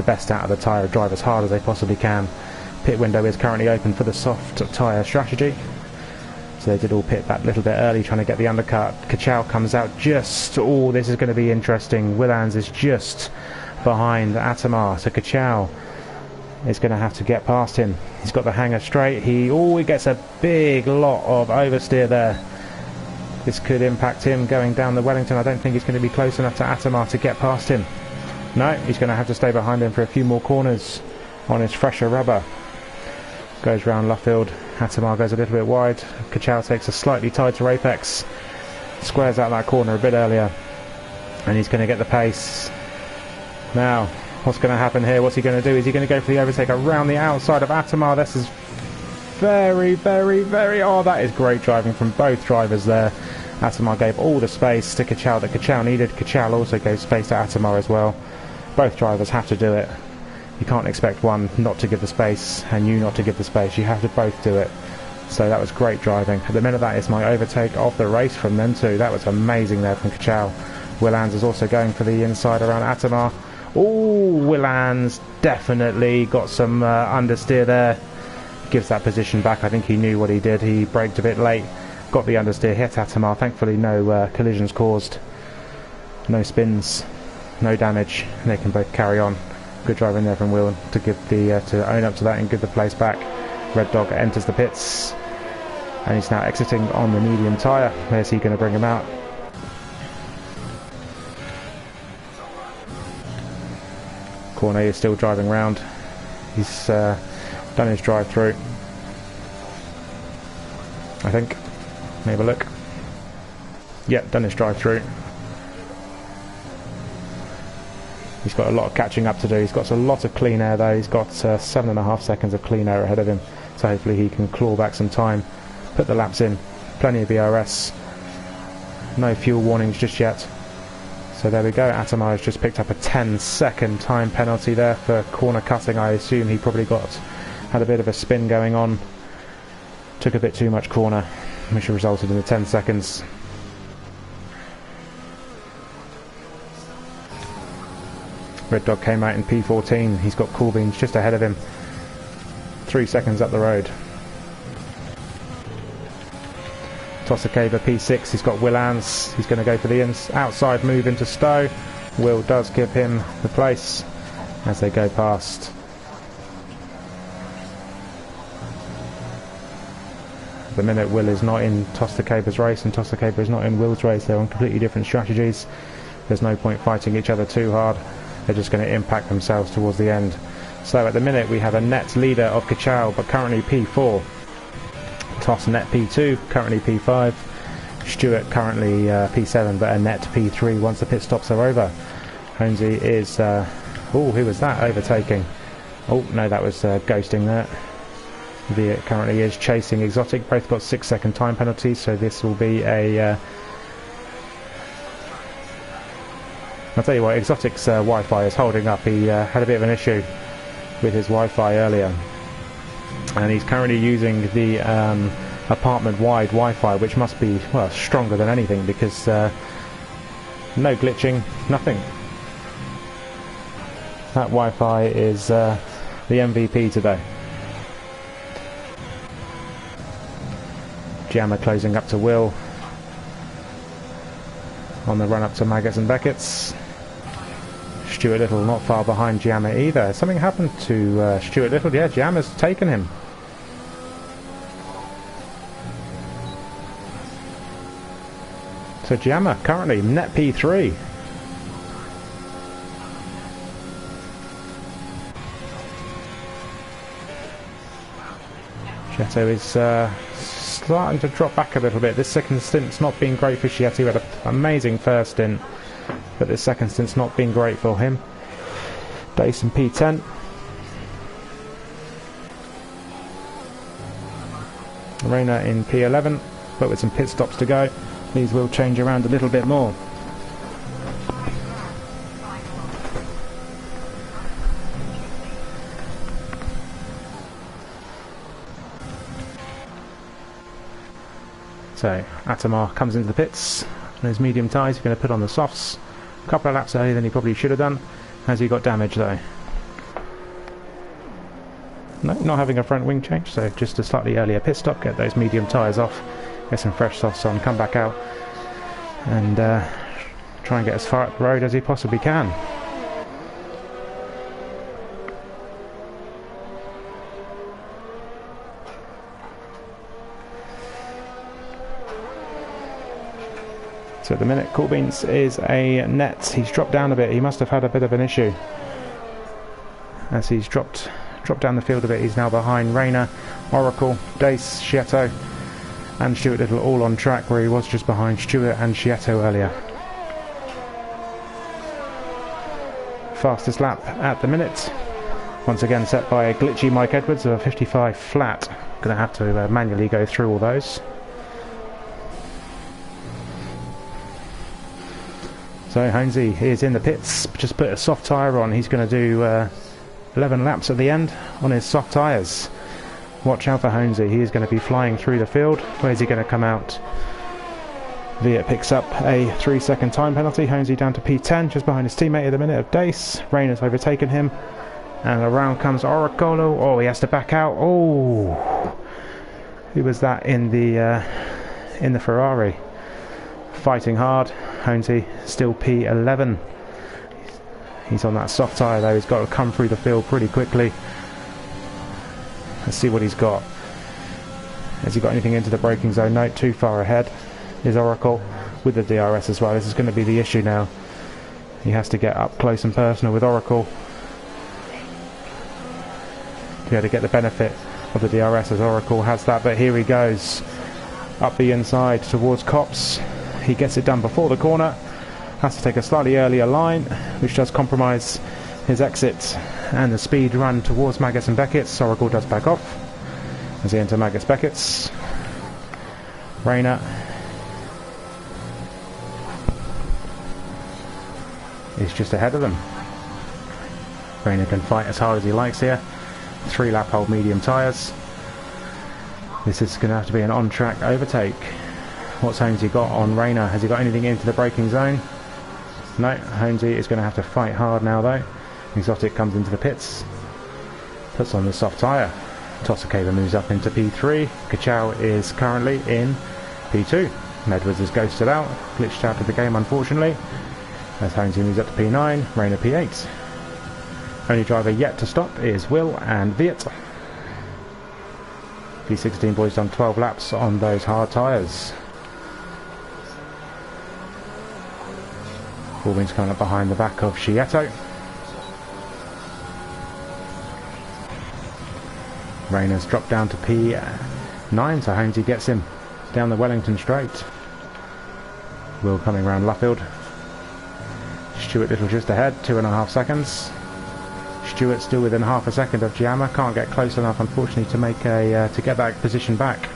best out of the tyre, drive as hard as they possibly can. Pit window is currently open for the soft tyre strategy. So they did all pit that little bit early, trying to get the undercut. Kachow comes out just... Oh, this is going to be interesting. Willans is just behind Atamar. So Kachow is going to have to get past him. He's got the hanger straight. He gets a big lot of oversteer there. This could impact him going down the Wellington. I don't think he's going to be close enough to Atamar to get past him. No, he's going to have to stay behind him for a few more corners on his fresher rubber. Goes round Luffield. Atamar goes a little bit wide. Kachow takes a slightly tighter apex. Squares out that corner a bit earlier. And he's going to get the pace. Now, what's going to happen here? What's he going to do? Is he going to go for the overtake around the outside of Atamar? This is very, very, very... Oh, that is great driving from both drivers there. Atamar gave all the space to Kachow that Kachow needed. Kachow also gave space to Atamar as well. Both drivers have to do it. You can't expect one not to give the space and you not to give the space. You have to both do it. So that was great driving. At the minute, that is my overtake of the race from them two. That was amazing there from Kachow. Willans is also going for the inside around Atamar. Oh, Willans definitely got some understeer there. Gives that position back. I think he knew what he did. He braked a bit late. Got the understeer, hit Atamar. Thankfully no collisions caused. No spins. No damage. They can both carry on. Good driving there from Will to give the to own up to that and give the place back. Red Dog enters the pits. And he's now exiting on the medium tyre. Where's he going to bring him out? Cornet is still driving round. He's done his drive through, I think. Let me have a look. Yep, done his drive through. He's got a lot of catching up to do. He's got a lot of clean air though. He's got 7.5 seconds of clean air ahead of him, so hopefully he can claw back some time, put the laps in. Plenty of BRS. No fuel warnings just yet. So there we go. Atamar has just picked up a 10-second time penalty there for corner cutting. I assume he probably had a bit of a spin going on. Took a bit too much corner, which resulted in the 10 seconds. Red Dog came out in P14. He's got Cool Beans just ahead of him. 3 seconds up the road. Tosakava P6. He's got Willans. He's going to go for the outside move into Stowe. Will does give him the place as they go past. At the minute, Will is not in Tosakava's race and Tosakava is not in Will's race. They're on completely different strategies. There's no point fighting each other too hard. They're just going to impact themselves towards the end. So at the minute we have a net leader of Kachau, but currently P4. Toss net P2, currently P5. Stewart currently P7, but a net P3 once the pit stops are over. Holmesy is... oh, who was that overtaking? Oh, no, that was ghosting there. Viet currently is chasing Exotic. Both got 6-second time penalties, so this will be a... I'll tell you what, Exotic's Wi-Fi is holding up. He had a bit of an issue with his Wi-Fi earlier. And he's currently using the apartment-wide Wi-Fi, which must be, well, stronger than anything, because no glitching, nothing. That Wi-Fi is the MVP today. Jammer closing up to Will on the run up to Maggots and Beckett's. Stuart Little not far behind Jammer either. Something happened to Stuart Little. Yeah, Jammer's taken him. So Jammer currently net P3. Cheto is starting to drop back a little bit. This second stint's not been great for Cheto. He had an amazing first stint, but this second stint's not been great for him. Dyson P10. Rayner in P11, but with some pit stops to go. These will change around a little bit more. So Atamar comes into the pits on his medium tyres. He's going to put on the softs. A couple of laps earlier than he probably should have done. Has he got damage though? No, not having a front wing change, so just a slightly earlier pit stop, get those medium tyres off, get some fresh softs on, come back out and try and get as far up the road as he possibly can. So at the minute, Coolbeans is a net. He's dropped down a bit. He must have had a bit of an issue as he's dropped down the field a bit. He's now behind Rayner, Oracle, Dace, Schietto and Stuart Little, all on track, where he was just behind Stuart and Schietto earlier. Fastest lap at the minute, once again set by a glitchy Mike Edwards of a 55 flat. Going to have to manually go through all those. So Holmesy is in the pits, just put a soft tyre on. He's going to do 11 laps at the end on his soft tyres. Watch out for Holmesy, he is going to be flying through the field. Where's he going to come out? Viet picks up a 3-second time penalty. Holmesy down to P10, just behind his teammate at the minute of Dace. Rayner's overtaken him. And around comes Oricolo. Oh, he has to back out. Oh, who was that in the Ferrari? Fighting hard. Holmesy still P11. He's on that soft tyre though. He's got to come through the field pretty quickly. Let's see what he's got. Has he got anything into the braking zone? No, too far ahead is Oracle with the DRS as well. This is going to be the issue now. He has to get up close and personal with Oracle to be able to get the benefit of the DRS, as Oracle has that. But here he goes up the inside towards Cops. He gets it done before the corner. Has to take a slightly earlier line, which does compromise his exit and the speed run towards Maggis and Beckett's. Oracle does back off as he enters Maggis Beckett's. Rayner is just ahead of them. Rayner can fight as hard as he likes here. 3-lap hold medium tyres. This is going to have to be an on-track overtake. What's Holmesy got on Rayner? Has he got anything into the braking zone? No, Holmesy is going to have to fight hard now though. Exotic comes into the pits, puts on the soft tyre. Tossakawa moves up into P3. Kachow is currently in P2. Medwards is ghosted out, glitched out of the game unfortunately, as Holmesy moves up to P9, Rayner P8. Only driver yet to stop is Will and Viet. P16 boys done 12 laps on those hard tyres. Corbin's coming up behind the back of Schietto. Rayner's dropped down to P9, so Holmesy gets him down the Wellington straight. Will coming round Luffield. Stuart Little just ahead, 2.5 seconds. Stewart still within half a second of Giamma. Can't get close enough unfortunately to make to get that position back,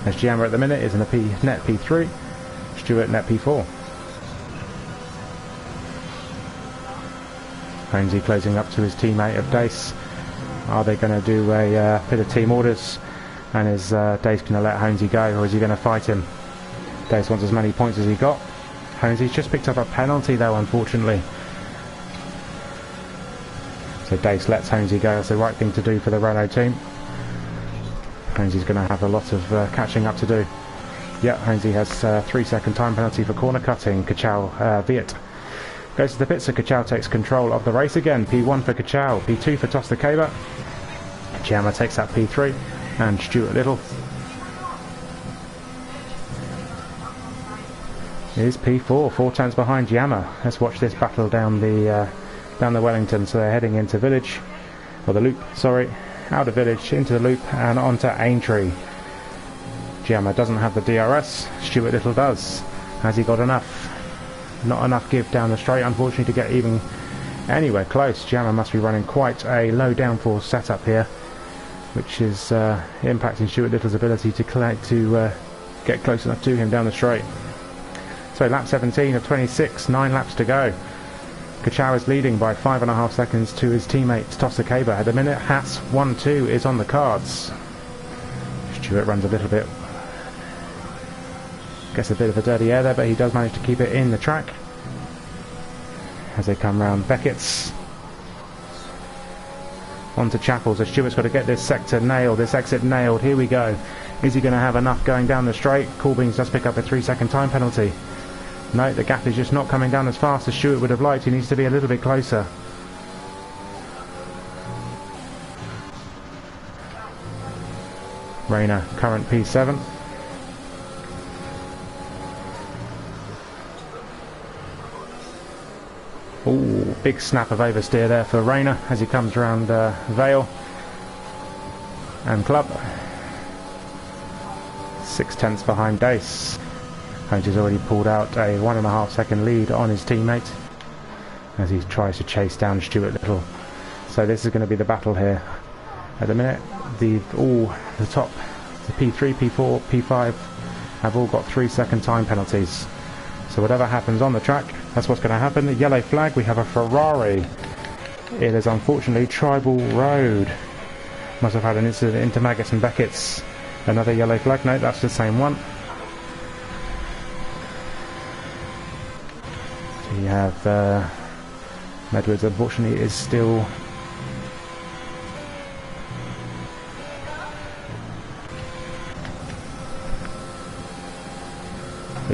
as Giamma at the minute is in a net P3, Stewart net P4. Holmesy closing up to his teammate of Dace. Are they going to do a bit of team orders, and is Dace going to let Holmesy go, or is he going to fight him? Dace wants as many points as he got. Holmesy's just picked up a penalty though unfortunately, so Dace lets Holmesy go. That's the right thing to do for the Renault team. Holmesy's going to have a lot of catching up to do. Yeah, Holmesy has 3-second time penalty for corner cutting. Kachow Viet goes to the pits, so Kachow takes control of the race again. P1 for Kachow, P2 for Tossakawa. Giamma takes that P3, and Stuart Little is P4, 4 tenths behind Giamma. Let's watch this battle down the Wellington. So they're heading into Village, or the Loop, sorry, out of Village, into the Loop, and onto Aintree. Giamma doesn't have the DRS, Stuart Little does. Has he got enough? Not enough give down the straight, unfortunately, to get even anywhere close. Giamma must be running quite a low downforce setup here, which is impacting Stuart Little's ability to get close enough to him down the straight. So lap 17 of 26, 9 laps to go. Kachow is leading by 5.5 seconds to his teammate Tossakawa. At the minute, Haas 1-2 is on the cards. Stuart runs a little bit, gets a bit of a dirty air there, but he does manage to keep it in the track as they come round Beckett's onto Chapel. So Stuart's got to get this sector nailed, this exit nailed. Here we go. Is he going to have enough going down the straight? Corbins does pick up a 3-second time penalty. No, the gap is just not coming down as fast as Stuart would have liked. He needs to be a little bit closer. Rayner, current P7. Ooh, big snap of oversteer there for Rayner as he comes around Vale and Club. 6 tenths behind Dace. Holmes already pulled out a 1.5 second lead on his teammate as he tries to chase down Stuart Little. So this is going to be the battle here. At the minute, the top, the P3, P4, P5 have all got 3-second time penalties. So whatever happens on the track, that's what's going to happen. The yellow flag, we have a Ferrari. It is unfortunately Tribal Road. Must have had an incident into Maggis and Beckett's. Another yellow flag. No, that's the same one. We have Edwards, unfortunately, is still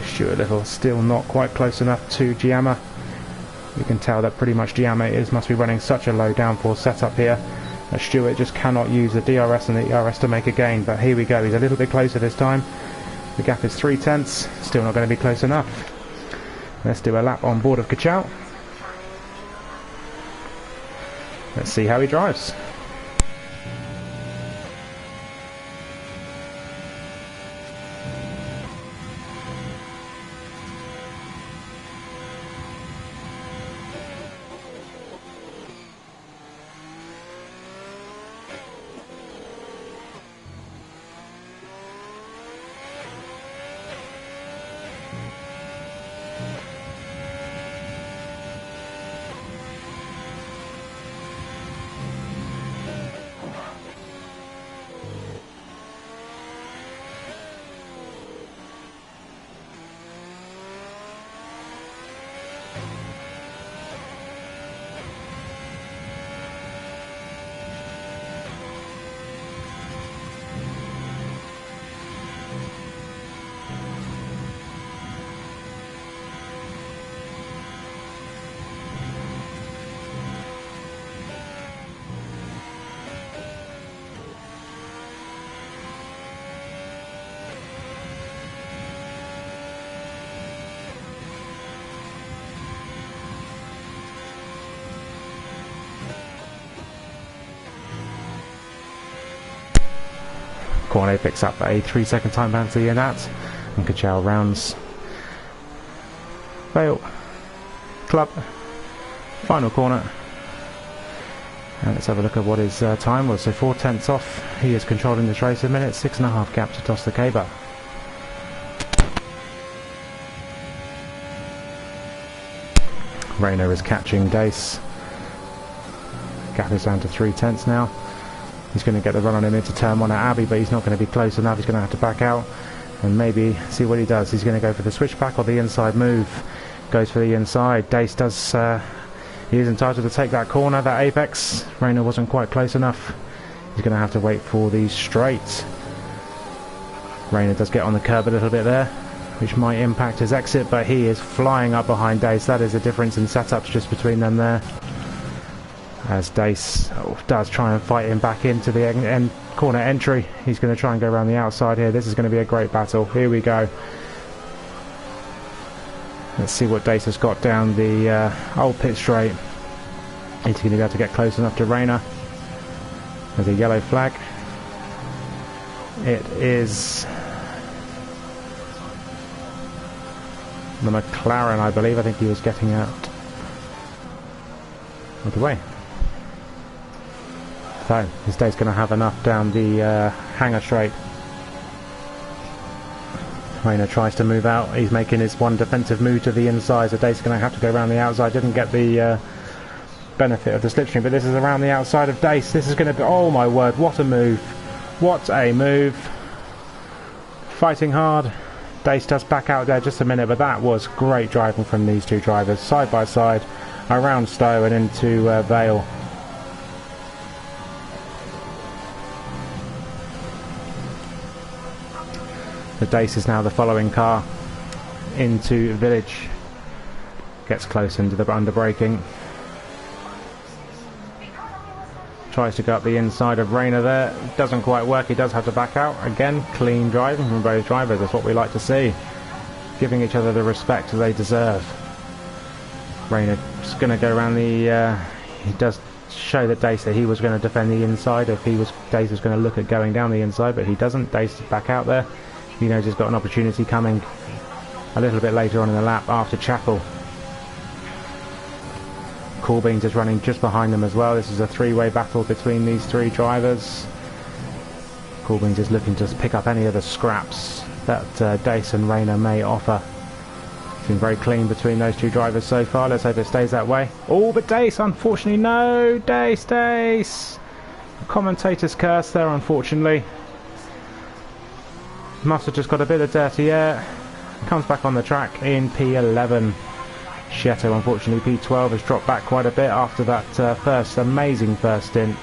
Stuart Little still not quite close enough to Giamma. You can tell that pretty much Giamma must be running such a low downforce setup here that Stuart just cannot use the DRS and the ERS to make a gain. But here we go, he's a little bit closer this time. The gap is 0.3, still not going to be close enough. Let's do a lap on board of Kachau. Let's see how he drives. Cornet picks up a 3-second time penalty in that, and Kachau rounds Vale Club, final corner. And let's have a look at what his time was. So 4/10 off. He is controlling this race a minute, 6.5 gap to Toss the Caber. Rayner is catching Dace. Gap is down to 3/10 now. He's going to get the run on him into turn 1 at Abbey, but he's not going to be close enough. He's going to have to back out and maybe see what he does. He's going to go for the switchback or the inside move. Goes for the inside. Dace does. He is entitled to take that corner, that apex. Rayner wasn't quite close enough. He's going to have to wait for the straight. Rayner does get on the curb a little bit there, which might impact his exit, but he is flying up behind Dace. That is a difference in setups just between them there. As Dace does try and fight him back into the end corner entry. He's going to try and go around the outside here. This is going to be a great battle. Here we go. Let's see what Dace has got down the old pit straight. He's going to be able to get close enough to Rayner. There's a yellow flag. It is the McLaren, I believe. I think he was getting out of the way. So his Dace going to have enough down the hangar straight. Rayner tries to move out. He's making his one defensive move to the inside, so Dace is going to have to go around the outside. Didn't get the benefit of the slipstream, but this is around the outside of Dace. This is going to be, oh my word, what a move. What a move. Fighting hard. Dace does back out there just a minute, but that was great driving from these two drivers, side by side, around Stowe and into Vale. The Dace is now the following car into Village. Gets close into the under braking. Tries to go up the inside of Rayner there. Doesn't quite work. He does have to back out. Again, clean driving from both drivers. That's what we like to see. Giving each other the respect they deserve. Rayner is going to go around the... he does show that Dace that he was going to defend the inside. If he was, Dace was going to look at going down the inside, but he doesn't. Dace is back out there. He knows he's got an opportunity coming a little bit later on in the lap after Chapel. Corbins is running just behind them as well. This is a three-way battle between these three drivers. Corbins is looking to pick up any of the scraps that Dace and Rayner may offer. It's been very clean between those two drivers so far. Let's hope it stays that way. Oh, but Dace, unfortunately, no! Dace! The commentator's curse there, unfortunately. Must have just got a bit of dirty air. Comes back on the track in P11. Schietto, unfortunately, P12 has dropped back quite a bit after that amazing first stint.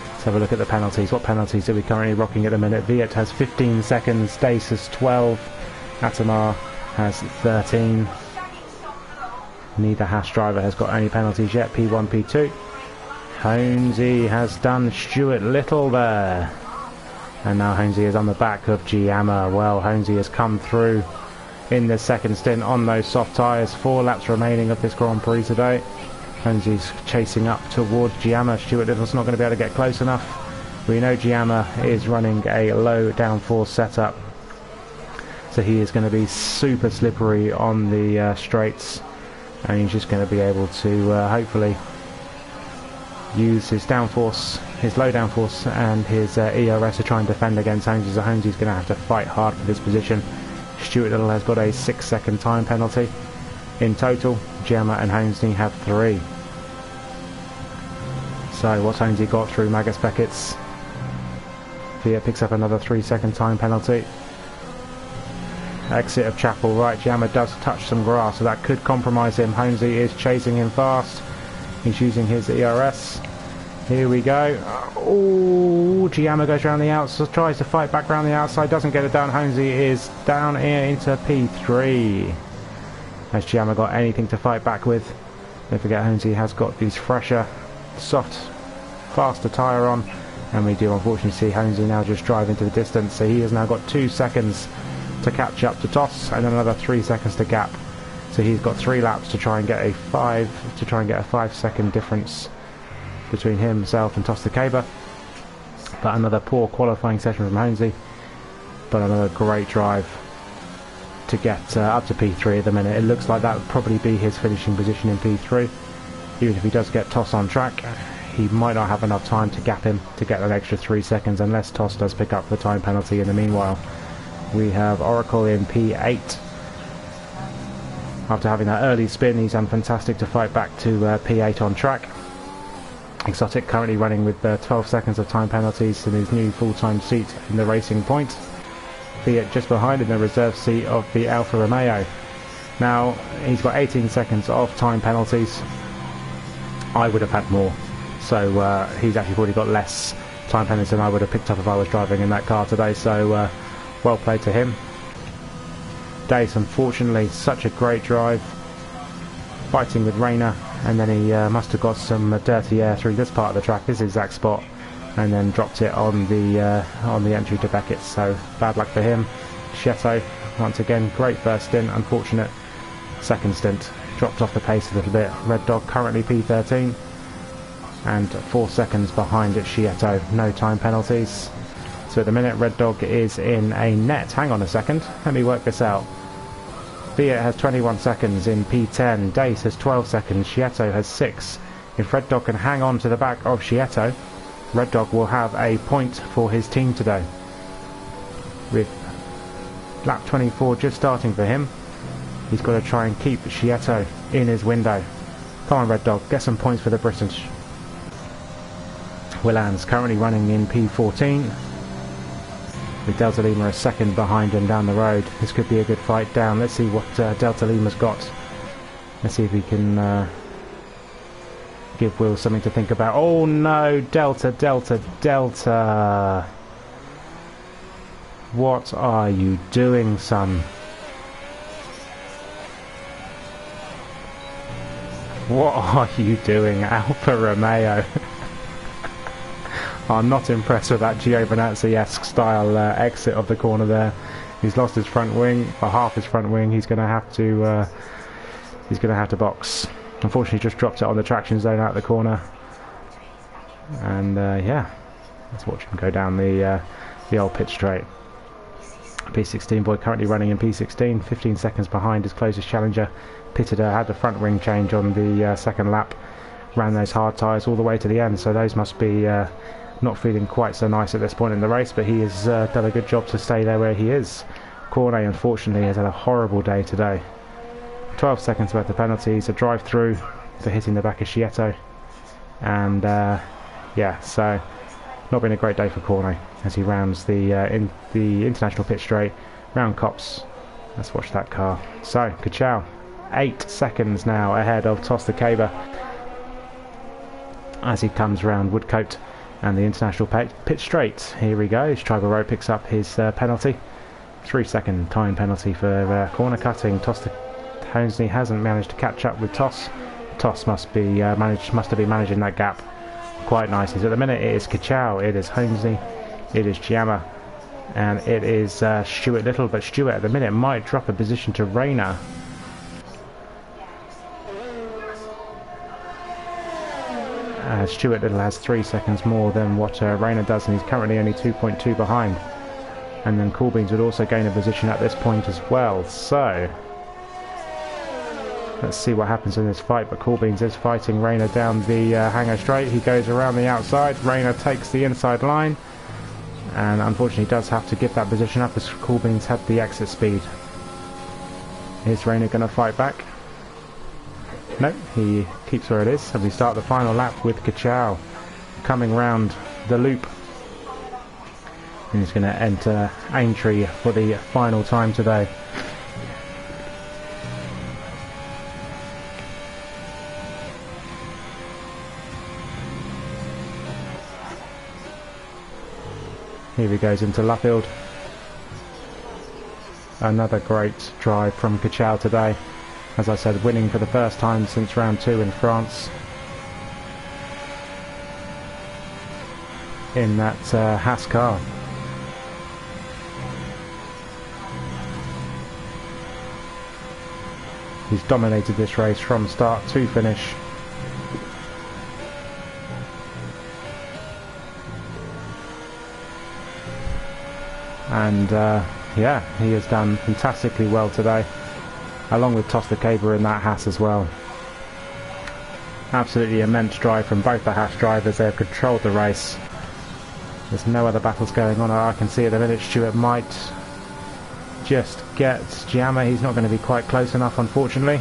Let's have a look at the penalties. What penalties are we currently rocking at the minute? Viet has 15 seconds, Dace has 12, Atamar has 13. Neither Haas driver has got any penalties yet, P1, P2. Honesy has done Stuart Little there. And now Honesy is on the back of Giamma. Well, Honesy has come through in the second stint on those soft tyres. 4 laps remaining of this Grand Prix today. Honesy's chasing up towards Giamma. Stuart Little's not going to be able to get close enough. We know Giamma is running a low downforce setup, so he is going to be super slippery on the straights, and he's just going to be able to hopefully use his downforce, his low downforce and his ERS to try and defend against Honesy. So Honesy's going to have to fight hard for this position. Stuart Little has got a 6-second time penalty in total. Giamma and Honesy have 3. So what's Honesy got through Magus Beckett's? Via picks up another 3-second time penalty. Exit of Chapel, right, Giamma does touch some grass, so that could compromise him. Honesy is chasing him fast. He's using his ERS. Here we go. Oh, Giamma goes around the outside, tries to fight back around the outside, doesn't get it down. Honesy is down here into P3. Has Giamma got anything to fight back with? Don't forget, Honesy has got these fresher, soft, faster tyre on, and we do unfortunately see Honesy now just drive into the distance. So he has now got 2 seconds to catch up to Toss, and another 3 seconds to gap. So he's got 3 laps to try and get a 5-second difference between himself and Toss the Caber. But another poor qualifying session from Honesy, but another great drive to get up to P3 at the minute. It looks like that would probably be his finishing position in P3. Even if he does get Toss on track, he might not have enough time to gap him to get an extra 3 seconds unless Toss does pick up the time penalty in the meanwhile. We have Oracle in P8. After having that early spin, he's done fantastic to fight back to P8 on track. Exotic currently running with 12 seconds of time penalties in his new full-time seat in the Racing Point. Fiat just behind in the reserve seat of the Alfa Romeo. Now, he's got 18 seconds of time penalties. I would have had more. So he's actually already got less time penalties than I would have picked up if I was driving in that car today. So well played to him. Dace, unfortunately, such a great drive, fighting with Rayner, and then he must have got some dirty air through this part of the track, this exact spot, and then dropped it on the entry to Beckett. So bad luck for him. Schietto, once again, great first stint, unfortunate second stint, dropped off the pace a little bit. Red Dog currently P13 and 4 seconds behind at Schietto. No time penalties. So at the minute, Red Dog is in a net. Hang on a second, let me work this out. Fiat has 21 seconds in P10, Dace has 12 seconds, Schietto has 6. If Red Dog can hang on to the back of Schietto, Red Dog will have a point for his team today. With lap 24 just starting for him, he's got to try and keep Schietto in his window. Come on, Red Dog, get some points for the British. Willan's currently running in P14. With Delta Lima a second behind him down the road. This could be a good fight down. Let's see what Delta Lima's got. Let's see if we can give Will something to think about. Oh no, Delta. What are you doing, son? What are you doing, Alfa Romeo? I'm not impressed with that Giovinazzi-esque style exit of the corner there. He's lost his front wing, or half his front wing. He's going to have to box. Unfortunately, just dropped it on the traction zone out of the corner. And yeah, let's watch him go down the old pit straight. P16 boy currently running in P16, 15 seconds behind his closest challenger. Pitted had the front wing change on the second lap. Ran those hard tyres all the way to the end, so those must be not feeling quite so nice at this point in the race, but he has done a good job to stay there where he is. Cornet, unfortunately, has had a horrible day today. 12 seconds worth of penalties, a drive through for hitting the back of Schietto, and yeah, so not been a great day for Cornet as he rounds the international pit straight, round Copse, Let's watch that car. So, Kachow, 8 seconds now ahead of Tosta Caber as he comes round Woodcote and the international pit straight. Here he goes. Tribal Road picks up his penalty. 3-second time penalty for corner cutting. Tosta Honesley hasn't managed to catch up with Toss. Toss must have been managing that gap quite nicely. So at the minute it is Kachow, it is Honesley, it is Chiama, and it is Stuart Little. But Stuart at the minute might drop a position to Rayner. Stuart Little has 3 seconds more than what Rayner does, and he's currently only 2.2 behind. And then Coolbeans would also gain a position at this point as well. So let's see what happens in this fight. But Coolbeans is fighting Rayner down the hangar straight. He goes around the outside. Rayner takes the inside line, and unfortunately does have to give that position up as Coolbeans had the exit speed. Is Rayner going to fight back? No, he keeps where it is. And we start the final lap with Kachow coming round the loop. And he's going to enter Aintree for the final time today. Here he goes into Luffield. Another great drive from Kachow today. As I said, winning for the first time since round 2 in France. In that Haas car. He's dominated this race from start to finish. And yeah, he has done fantastically well today, along with Tosta Caber in that Haas as well. Absolutely immense drive from both the Haas drivers. They have controlled the race. There's no other battles going on. I can see at the minute Stuart might just get Giamma. He's not going to be quite close enough, unfortunately.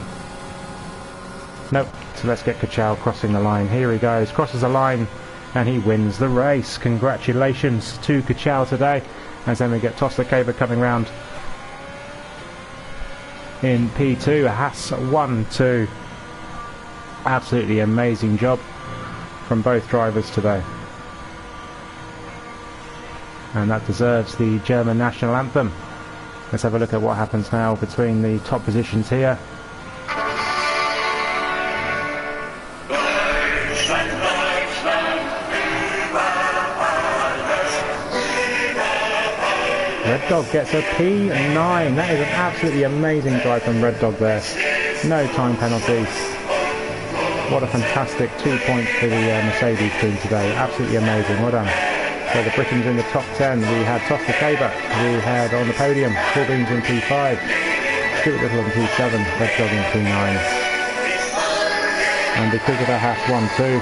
Nope. So let's get Kachow crossing the line. Here he goes, crosses the line, and he wins the race. Congratulations to Kachow today. As then we get Tosta Caber coming round in P2. Haas 1-2. Absolutely amazing job from both drivers today. And that deserves the German national anthem. Let's have a look at what happens now between the top positions here. Red Dog gets a P9. That is an absolutely amazing drive from Red Dog there. No time penalties. What a fantastic 2 points for the Mercedes team today. Absolutely amazing. Well done. So the Britons in the top 10. We had Tosta Caber. We had on the podium Coolbeans in P5. Stuart Little in P7. Red Dog in P9. And because of the Haas 1-2.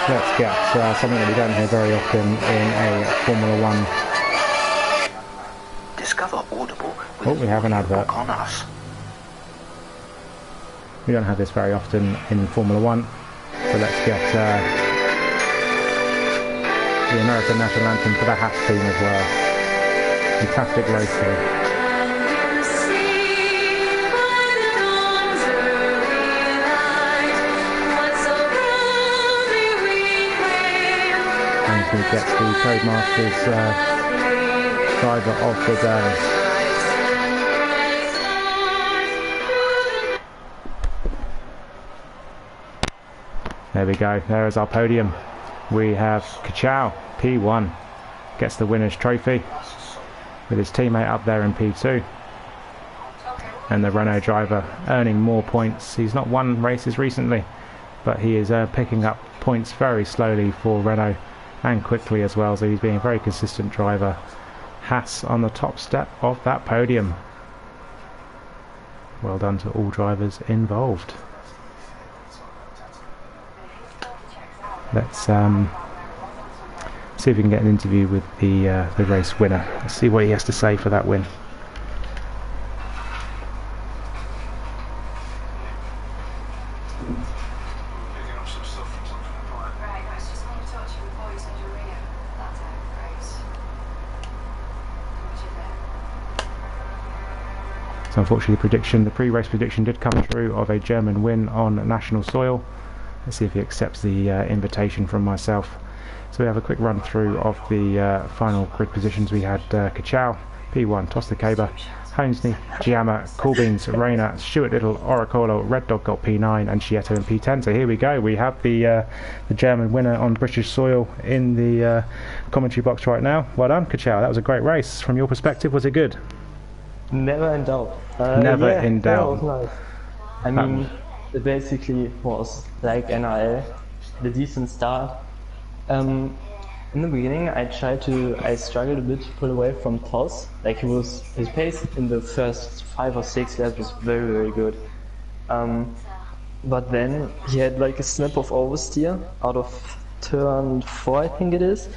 Let's get something that we don't hear very often in a Formula 1. Discover Audible with oh, we have an advert. On us. We don't have this very often in Formula 1. So let's get the American national anthem for the Haas team as well. Fantastic race here. Who gets the Codemasters driver of the day. There we go, there is our podium. We have Kachow, P1, gets the winner's trophy with his teammate up there in P2. And the Renault driver earning more points. He's not won races recently, but he is picking up points very slowly for Renault. And quickly as well, so he's being a very consistent driver. Haas on the top step of that podium. Well done to all drivers involved. Let's see if we can get an interview with the race winner. Let's see what he has to say for that win. So unfortunately the pre-race prediction did come through of a German win on national soil. Let's see if he accepts the invitation from myself. So we have a quick run through of the final grid positions. We had Kachau, P1, Tostakaba, Honesney, Giamma, Coolbeans, Rayner, Stuart Little, Oracolo, Red Dog got P9 and Chietto in P10. So here we go, we have the German winner on British soil in the commentary box right now. Well done, Kachau, that was a great race. From your perspective, was it good? Never in doubt. Never in doubt. That was nice. I mean, it basically was like NRL, the decent start. In the beginning, I struggled a bit to pull away from Toss. Like his pace in the first 5 or 6 laps was very, very good. But then he had like a snap of oversteer out of turn 4, I think it is,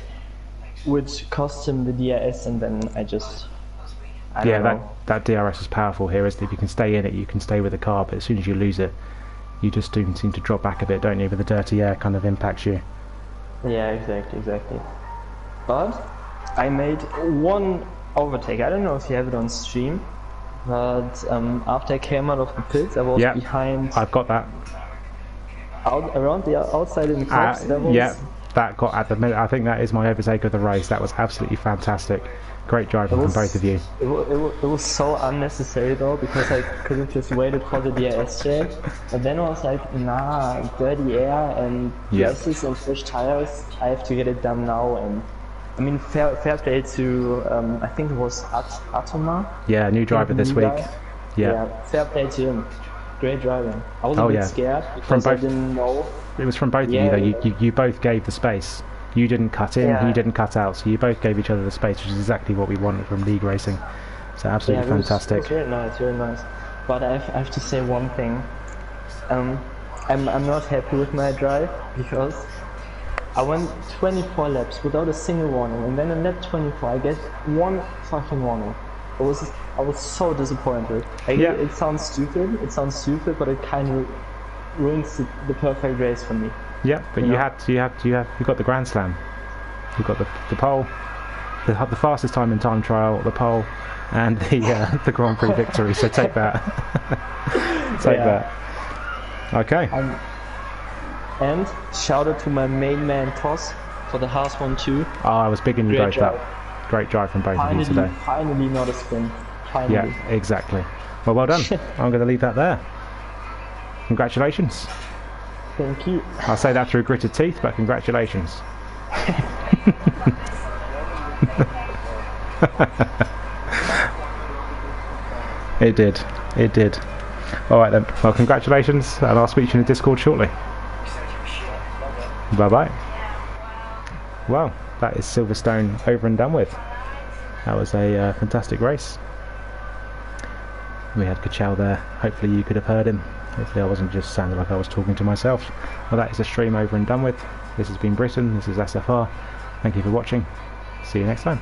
which cost him the DRS, and then I don't know. That DRS is powerful here, isn't it? If you can stay in it, you can stay with the car, but as soon as you lose it, you just do seem to drop back a bit, don't you? But the dirty air kind of impacts you. Yeah, exactly. But I made one overtake. I don't know if you have it on stream, but after I came out of the pits, I was behind. I've got that. Around the outside in the crops. That got at the minute. I think that is my overtake of the race. That was absolutely fantastic. Great driving from both of you. It was so unnecessary though, because I could have just waited for the DRS check. But then I was like, nah, dirty air and dresses and fresh tires. I have to get it done now. And I mean, fair play to I think it was Atoma. Yeah, new driver this week. Yeah, fair play to him. Great driving. I was a bit scared because I didn't know. It was from both of you though. You both gave the space. You didn't cut in, he didn't cut out, so you both gave each other the space, which is exactly what we wanted from league racing. So absolutely fantastic. It was very nice. But I have to say one thing. I'm not happy with my drive, because I went 24 laps without a single warning, and then in lap 24 I get one fucking warning. I was so disappointed. It sounds stupid, but it kind of ruins the perfect race for me. Yeah, but you got the Grand Slam, you got the pole, the fastest time in time trial, the pole, and the Grand Prix victory. So take that, take that. Okay. And shout out to my main man Toss for the Haas 1-2. Oh, I was bigging you both up. Great drive from both of you today. Finally, not a spin. Finally. Yeah, exactly. Well done. I'm going to leave that there. Congratulations. Thank you. I'll say that through gritted teeth, but congratulations. It did. Alright then, well congratulations, and I'll speak to you in the Discord shortly. Bye bye. Well, that is Silverstone over and done with. That was a fantastic race. We had Kachau there, hopefully you could have heard him. Hopefully I wasn't just sounding like I was talking to myself. Well, that is the stream over and done with. This has been Britain, this is SFR. Thank you for watching. See you next time.